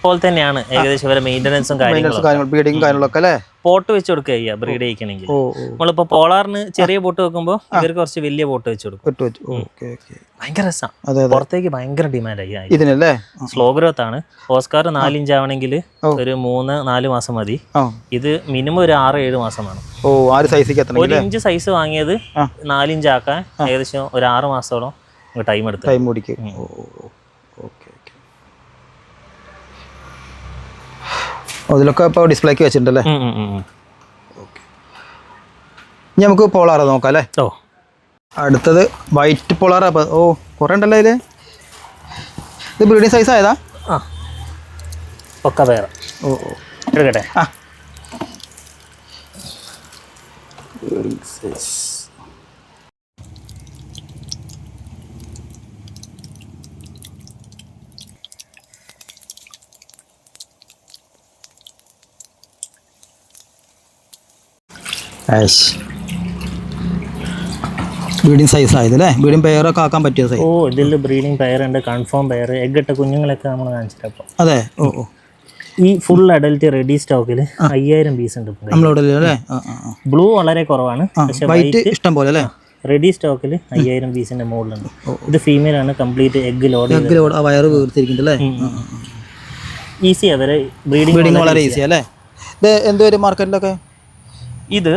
പോലെ തന്നെയാണ് ഏകദേശം വരെ മെയിൻ്റനൻസും കാര്യങ്ങളൊക്കെ അല്ലേ? പോട്ട് വെച്ച് കൊടുക്കുക ചെയ്യുക ബ്രീഡ് ചെയ്യിക്കണമെങ്കിൽ. നമ്മളിപ്പോ പോളാറിന് ചെറിയ പോട്ട് വെക്കുമ്പോൾ ഇവർക്ക് കുറച്ച് വലിയ പോട്ട് വെച്ച് കൊടുക്കും. ഭയങ്കര രസമാണ്. പുറത്തേക്ക് ഭയങ്കര ഡിമാൻഡായി ഇതിനല്ലേ. സ്ലോ ഗ്രോത്ത് ആണ്. ഓസ്കാർ 4 ഇഞ്ച് ആവണമെങ്കിൽ ഒരു 3-4 മാസം മതി. ഇത് മിനിമം ഒരു 6-7 മാസം വേണം. 1 ഇഞ്ച് സൈസ് വാങ്ങിയത് 4 ഇഞ്ച് ആക്കാൻ ഏകദേശം ഒരു 6 മാസത്തോളം ടൈം എടുത്തു. അതിലൊക്കെ ഇപ്പോൾ ഡിസ്പ്ലേക്ക് വെച്ചിട്ടുണ്ടല്ലേ? ഇനി നമുക്ക് പോളാറ് നോക്കാം അല്ലേ? അടുത്തത് വൈറ്റ് പോളാറാ. കുറേ ഉണ്ടല്ലോ അതില്. ഇത് ബ്രീഡിംഗ് സൈസ് ആയതാ? പക്ക പേര. എടുക്കട്ടെ. ബ്രീഡിംഗ് സൈസ് ആയതല്ലേ? ബ്രീഡിംഗ് പെയറൊക്കെ ആക്കാൻ പറ്റിയ സൈസ്. ഇതിൽ ബ്രീഡിംഗ് പെയർ ഉണ്ട്, കൺഫേം പെയർ, എഗ് ഇട്ട കുഞ്ഞുങ്ങളൊക്കെ നമ്മൾ കാണിച്ചിട്ടപ്പോൾ. അതെ. ഈ ഫുൾ അഡൽറ്റ് റെഡി സ്റ്റോക്കിൽ 5000 പീസ് ഉണ്ട് നമ്മളിവിടെ. ബ്ലൂ വളരെ കുറവാണ്, പക്ഷെ വൈറ്റ് ഇഷ്ടം പോലെ അല്ലേ? റെഡി സ്റ്റോക്കിൽ 5000 പീസിന്റെ മുകളിലുണ്ട്. ഇത് ഫീമെയിൽ ആണ്, കംപ്ലീറ്റ് എഗ് ലോഡ് വയറ് വീർത്തിരിക്കുന്നുണ്ട്. ഈസി അവരെ ബ്രീഡിംഗ് വളരെ ഈസി അല്ലേ? ഇത് എന്തൊരു മാർക്കറ്റിലൊക്കെ? ഇത്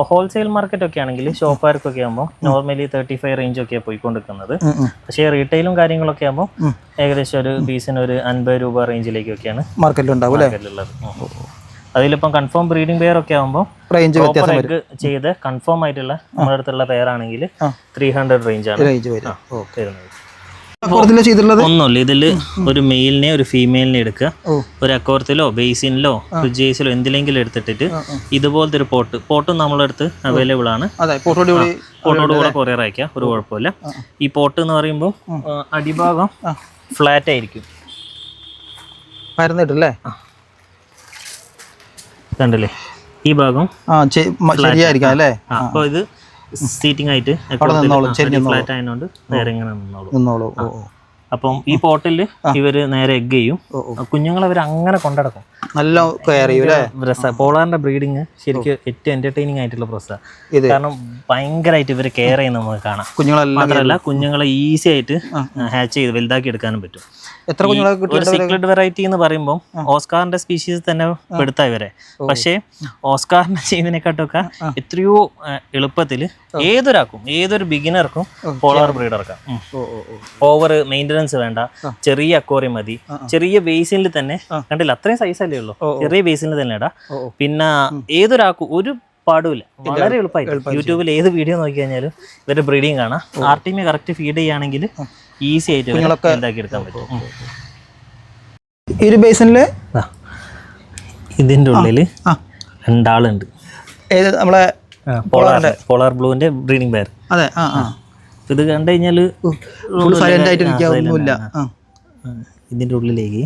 ഹോൾസെയിൽ മാർക്കറ്റ് ഒക്കെ ആണെങ്കിൽ ഷോപ്പുകാർക്കൊക്കെ ആകുമ്പോൾ നോർമലി 35 റേഞ്ച് ഒക്കെയാണ് പോയിക്കൊണ്ടിരിക്കുന്നത്. പക്ഷേ റീറ്റെയിലും കാര്യങ്ങളൊക്കെ ആകുമ്പോൾ ഏകദേശം ഒരു പീസിന് ഒരു 50 രൂപ റേഞ്ചിലേക്കൊക്കെയാണ് മാർക്കറ്റിലുള്ളത്. അതിലിപ്പം കൺഫേം ബ്രീഡിംഗ് പെയർ ഒക്കെ ആകുമ്പോൾ എഗ് ചെയ്ത് കൺഫേം ആയിട്ടുള്ള നമ്മുടെ അടുത്തുള്ള പെയറാണെങ്കിൽ 300 റേഞ്ചാണ് വരുന്നത്. ഒന്നുമില്ല, ഇതില് ഒരു മെയിലിനെ ഒരു ഫീമെയിലിനെ എടുക്കുക, ഒരു അക്വാറിയത്തിലോ ബേസിനിലോ ഫ്രിഡ്ജേസിലോ എന്തിലെങ്കിലും എടുത്തിട്ട് ഇതുപോലത്തെ ഒരു പോട്ടും നമ്മളെ അടുത്ത് അവൈലബിൾ ആണ്. പോട്ടോട് കൂടെ കൊറിയർ അയക്കാം, ഒരു കുഴപ്പമില്ല. ഈ പോട്ട് എന്ന് പറയുമ്പോൾ അടിഭാഗം ഫ്ലാറ്റ് ആയിരിക്കും. കണ്ടില്ലേ? ഈ ഭാഗം അപ്പോൾ ഇത് സീറ്റിംഗ് ആയിട്ട് ഫ്ലാറ്റ് ആയതുകൊണ്ട് വേറെ ഇങ്ങനെ നിന്നോളൂ. അപ്പം ഈ പോട്ടിൽ ഇവര് നേരെ എഗ് ചെയ്യും. കുഞ്ഞുങ്ങൾ അവർ അങ്ങനെ കൊണ്ടടക്കും. നല്ല കെയർ ചെയ്യും. പോളാറിന്റെ ബ്രീഡിങ് ശരിക്കും ഏറ്റവും എന്റർടൈനിങ് ആയിട്ടുള്ള പ്രോസസ്സാണ്. കാരണം ഭയങ്കരമായിട്ട് ഇവര് കെയർ ചെയ്യുന്ന നമുക്ക് കാണാം. മാത്രമല്ല കുഞ്ഞുങ്ങളെ ഈസി ആയിട്ട് ഹാച്ച് ചെയ്ത് വലുതാക്കി എടുക്കാനും പറ്റും. എത്ര കുഞ്ഞുങ്ങളെ ഒരു സിക്ലഡ് വെറൈറ്റി എന്ന് പറയുമ്പോൾ ഓസ്കാറിന്റെ സ്പീഷീസ് തന്നെ പെടുത്താ ഇവരെ. പക്ഷേ ഓസ്കാറിന്റെ ചെയ്യുന്നതിനെക്കാട്ടൊക്കെ എത്രയോ എളുപ്പത്തിൽ ഏതൊരു ബിഗിനർക്കും പോളാർ ബ്രീഡ് ഇറക്കാം. ഓവർ മെയിൻ്റനൻസ് വേണ്ട, ചെറിയ അക്വേറിയം മതി, ചെറിയ ബേസിനിൽ തന്നെ കണ്ടില്ല അത്രയും സൈസല്ലേ ഉള്ളൂ, ചെറിയ ബേസിനിൽ തന്നെ ഇടാം. പിന്നെ ഏതൊരാൾക്കും ഒരു പാടുമില്ല, വളരെ എളുപ്പമായിട്ട് യൂട്യൂബിൽ ഏത് വീഡിയോ നോക്കി കഴിഞ്ഞാലും ഇവരുടെ ബ്രീഡിങ് കാണാം. ആർട്ടിമി കറക്റ്റ് ഫീഡ് ചെയ്യുകയാണെങ്കിൽ ഈസി ആയിട്ട് ഉണ്ടാക്കി എടുക്കാൻ പറ്റും. ഈ ഒരു ബേസിനില് ഇതിന്റെ ഉള്ളില് 2 ആളുണ്ട്. നമ്മളെ പോളാർ ബ്ലൂവിന്റെ ബ്രീഡിംഗ് പെയർ. അതെ. ഇത് കണ്ടു കഴിഞ്ഞാല് ഇതിന്റെ ഉള്ളിലേക്ക്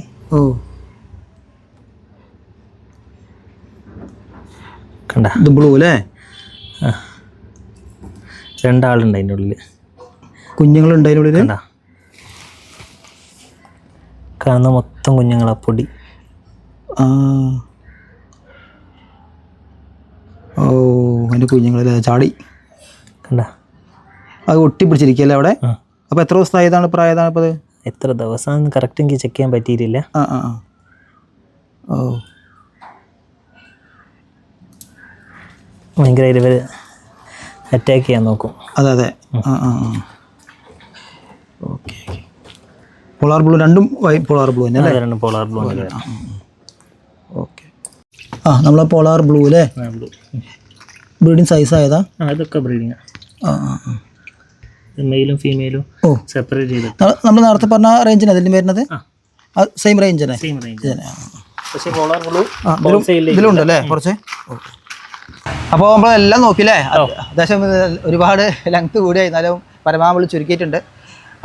കണ്ട ബ്ലൂ അല്ലേ? 2 ആളുണ്ട് അതിന്റെ ഉള്ളില്, കുഞ്ഞുങ്ങളുണ്ട് അതിൻ്റെ ഉള്ളില്. കാണുന്ന മൊത്തം കുഞ്ഞുങ്ങളാ പൊടി. അതിൻ്റെ കുഞ്ഞുങ്ങളല്ലേ ചാടി കണ്ട, അത് ഒട്ടിപ്പിടിച്ചിരിക്കല്ലേ അവിടെ. അപ്പോൾ എത്ര ദിവസമായതാണ് പ്രായതാണ് ഇപ്പോൾ? എത്ര ദിവസം കറക്റ്റ് എനിക്ക് ചെക്ക് ചെയ്യാൻ പറ്റിയിട്ടില്ല. ഭയങ്കരമായിട്ട് ഇവർ അറ്റാക്ക് ചെയ്യാൻ നോക്കും. അതെ. ഓക്കെ. പോളാർ ബ്ലൂ രണ്ടും പോളാർ ബ്ലൂ തന്നെ അല്ലേ? 2 പോളാർ ബ്ലൂ. ഓക്കെ. നമ്മളെ പോളാർ ബ്ലൂ അല്ലേ? ബ്രീഡിങ് സൈസ് ആയതാ? അതൊക്കെ ബ്രീഡിങ്. മെയിലും ഫീമെയിലും സെപ്പറേറ്റ് ചെയ്തിട്ട് നമ്മൾ നേരത്തെ പറഞ്ഞ റേഞ്ചിന് അതിൽ വരുന്നത് സെയിം റേഞ്ച് തന്നെ. പക്ഷേ പോളാർ ബ്ലൂ ഇതിലുണ്ടല്ലേ കുറച്ച്. അപ്പോൾ നമ്മളെല്ലാം നോക്കില്ലേ? അത്യാവശ്യം ഒരുപാട് ലെങ്ത് കൂടിയായി, എന്നാലും പരമാവധി ചുരുക്കിയിട്ടുണ്ട്.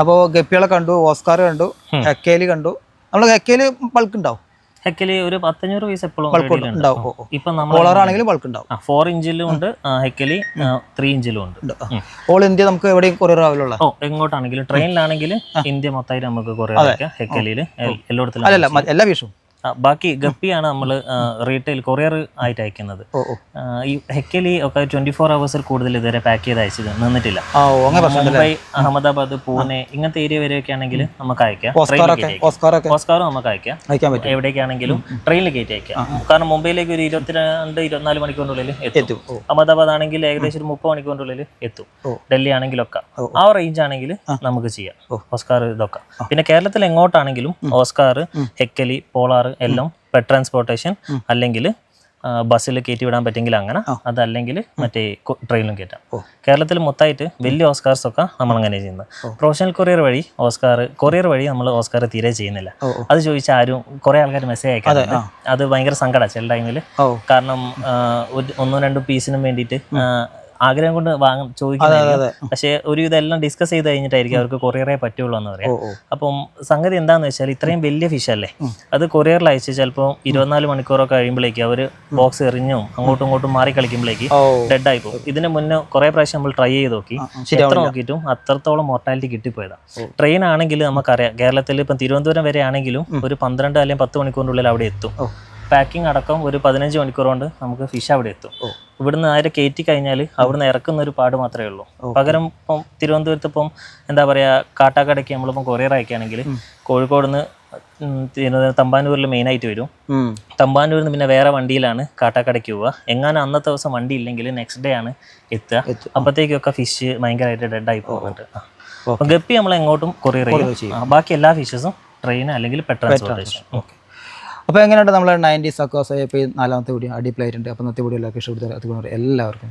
അപ്പോൾ ഗപ്പികളെ കണ്ടു, ഓസ്കാർ കണ്ടു, ഹെക്കേലി കണ്ടു. നമ്മൾ ഹെക്കേലി ബൾക്ക് ഉണ്ടാവും. ഹെക്കലി ഒരു 1500 പീസ് എപ്പോഴും ഉണ്ടാവും. ഇപ്പം പോളാറാണെങ്കിലും ബൾക്ക് ഉണ്ടാവും. 4 ഇഞ്ചിലും ഉണ്ട് ഹെക്കലി, 3 ഇഞ്ചിലും ഉണ്ട്. ഓൾ ഇന്ത്യ നമുക്ക് എവിടെയും കൊറിയർ ആവില്ല. എങ്ങോട്ടാണെങ്കിലും ട്രെയിനിലാണെങ്കിൽ ഇന്ത്യ മൊത്തമായിട്ട് നമുക്ക് കൊറിയർ അയക്കാം. ഹെക്കലിയിൽ എല്ലായിടത്തിലും അല്ലല്ല എല്ലാ വിഷുവും. ബാക്കി ഗപ്പിയാണ് നമ്മൾ റീറ്റെയിൽ കൊറിയർ ആയിട്ട് അയക്കുന്നത്. ഈ ഹെക്കലി ഒക്കെ 24 hours കൂടുതൽ ഇതുവരെ പാക്ക് ചെയ്ത് അയച്ചത് നിന്നിട്ടില്ല. മുംബൈ, അഹമ്മദാബാദ്, പൂനെ ഇങ്ങനത്തെ ഏരിയ വരെയൊക്കെ ആണെങ്കിൽ നമുക്ക് അയക്കാം. ഓസ്കാറും നമുക്ക് അയക്കാം. എവിടേക്കാണെങ്കിലും ട്രെയിനിൽ കയറ്റി അയക്കാം. കാരണം മുംബൈയിലേക്ക് ഒരു 22-24 മണിക്കൂറിനുള്ളിൽ എത്തും. അഹമ്മദാബാദ് ആണെങ്കിൽ ഏകദേശം ഒരു 30 മണിക്കൂറിനുള്ളിൽ എത്തും. ഡൽഹി ആണെങ്കിലൊക്കെ ആ റേഞ്ച് ആണെങ്കിൽ നമുക്ക് ചെയ്യാം ഓസ്കാർ ഇതൊക്കെ. പിന്നെ കേരളത്തിൽ എങ്ങോട്ടാണെങ്കിലും ഓസ്കാർ, ഹെക്കലി, പോളാർ എല്ലാം പെറ്റ് ട്രാൻസ്പോർട്ടേഷൻ അല്ലെങ്കിൽ ബസ്സിൽ കയറ്റി വിടാൻ പറ്റുമെങ്കിൽ അങ്ങനെ, അതല്ലെങ്കിൽ മറ്റേ ട്രെയിനിലും കയറ്റാം. കേരളത്തിൽ മൊത്തമായിട്ട് വലിയ ഓസ്കാർസ് ഒക്കെ നമ്മൾ അങ്ങനെ ചെയ്യുന്നത്. പ്രൊഫഷണൽ കൊറിയർ വഴി കൊറിയർ വഴി നമ്മൾ ഓസ്കാർ തീരെ ചെയ്യുന്നില്ല. അത് ചോദിച്ചാൽ ആരും കുറേ ആൾക്കാർ മെസ്സേജ് അയക്കാറുണ്ട്. അത് ഭയങ്കര സങ്കടമാണ് ചില ടൈമിൽ. കാരണം 1-2 പീസിനും വേണ്ടിയിട്ട് ആഗ്രഹം കൊണ്ട് ചോദിക്കുന്നത്. പക്ഷേ ഒരു ഇതെല്ലാം ഡിസ്കസ് ചെയ്ത് കഴിഞ്ഞിട്ടായിരിക്കും അവർക്ക് കൊറിയറേ പറ്റുള്ളൂ എന്ന് പറയാം. അപ്പം സംഗതി എന്താണെന്ന് വെച്ചാൽ ഇത്രയും വലിയ ഫിഷ് അല്ലേ, അത് കൊറിയറിൽ അയച്ച് ചിലപ്പോൾ 24 മണിക്കൂറൊക്കെ കഴിയുമ്പോഴേക്ക് അവർ ബോക്സ് എറിഞ്ഞും അങ്ങോട്ടും ഇങ്ങോട്ടും മാറി കളിക്കുമ്പോഴേക്ക് ഡെഡ് ആയി പോകും. ഇതിന് മുന്നേ കുറേ പ്രാവശ്യം നമ്മൾ ട്രൈ ചെയ്ത് നോക്കി, എത്ര നോക്കിയിട്ടും അത്രത്തോളം മോർട്ടാലിറ്റി കിട്ടിപ്പോയതാണ്. ട്രെയിൻ ആണെങ്കിൽ നമുക്കറിയാം, കേരളത്തിൽ ഇപ്പം തിരുവനന്തപുരം വരെ ആണെങ്കിലും ഒരു 12 അല്ലെങ്കിൽ 10 മണിക്കൂറിനുള്ളിൽ അവിടെ എത്തും. പാക്കിംഗ് അടക്കം ഒരു 15 മണിക്കൂർ കൊണ്ട് നമുക്ക് ഫിഷ് അവിടെ എത്തും. ഇവിടുന്ന് നേരെ കയറ്റി കഴിഞ്ഞാൽ അവിടുന്ന് ഇറക്കുന്ന ഒരു പാട് മാത്രമേ ഉള്ളൂ. പകരം ഇപ്പം തിരുവനന്തപുരത്ത് ഇപ്പം എന്താ പറയുക, കാട്ടാക്കടയ്ക്ക് നമ്മളിപ്പം കൊറിയർ അയക്കുകയാണെങ്കിൽ കോഴിക്കോട് നിന്ന് തമ്പാനൂരിൽ മെയിനായിട്ട് വരും. തമ്പാനൂരിൽ നിന്ന് പിന്നെ വേറെ വണ്ടിയിലാണ് കാട്ടാക്കടയ്ക്ക് പോവുക. എങ്ങാനും അന്നത്തെ ദിവസം വണ്ടി ഇല്ലെങ്കിൽ നെക്സ്റ്റ് ഡേ ആണ് എത്തുക. അപ്പോഴത്തേക്കൊക്കെ ഫിഷ് ഭയങ്കരമായിട്ട് ഡെഡായി പോകുന്നുണ്ട്. അപ്പം ഗപ്പി നമ്മൾ എങ്ങോട്ടും കൊറിയർ ചെയ്യും. ബാക്കി എല്ലാ ഫിഷസും ട്രെയിൻ അല്ലെങ്കിൽ പെറ്റ് ട്രാൻസ്പോർട്ടേഷൻ. അപ്പോൾ എങ്ങനെയുണ്ട് നമ്മളെ 90s അക്വാസ് ഇപ്പോൾ 4ാമത്തെ വീഡിയോ അടിപൊളിയായിട്ടുണ്ട്. അപ്പോൾ ഇന്നത്തെ വീഡിയോ എല്ലാവർക്കും ഇഷ്ടപ്പെടുത്താൻ എല്ലാവർക്കും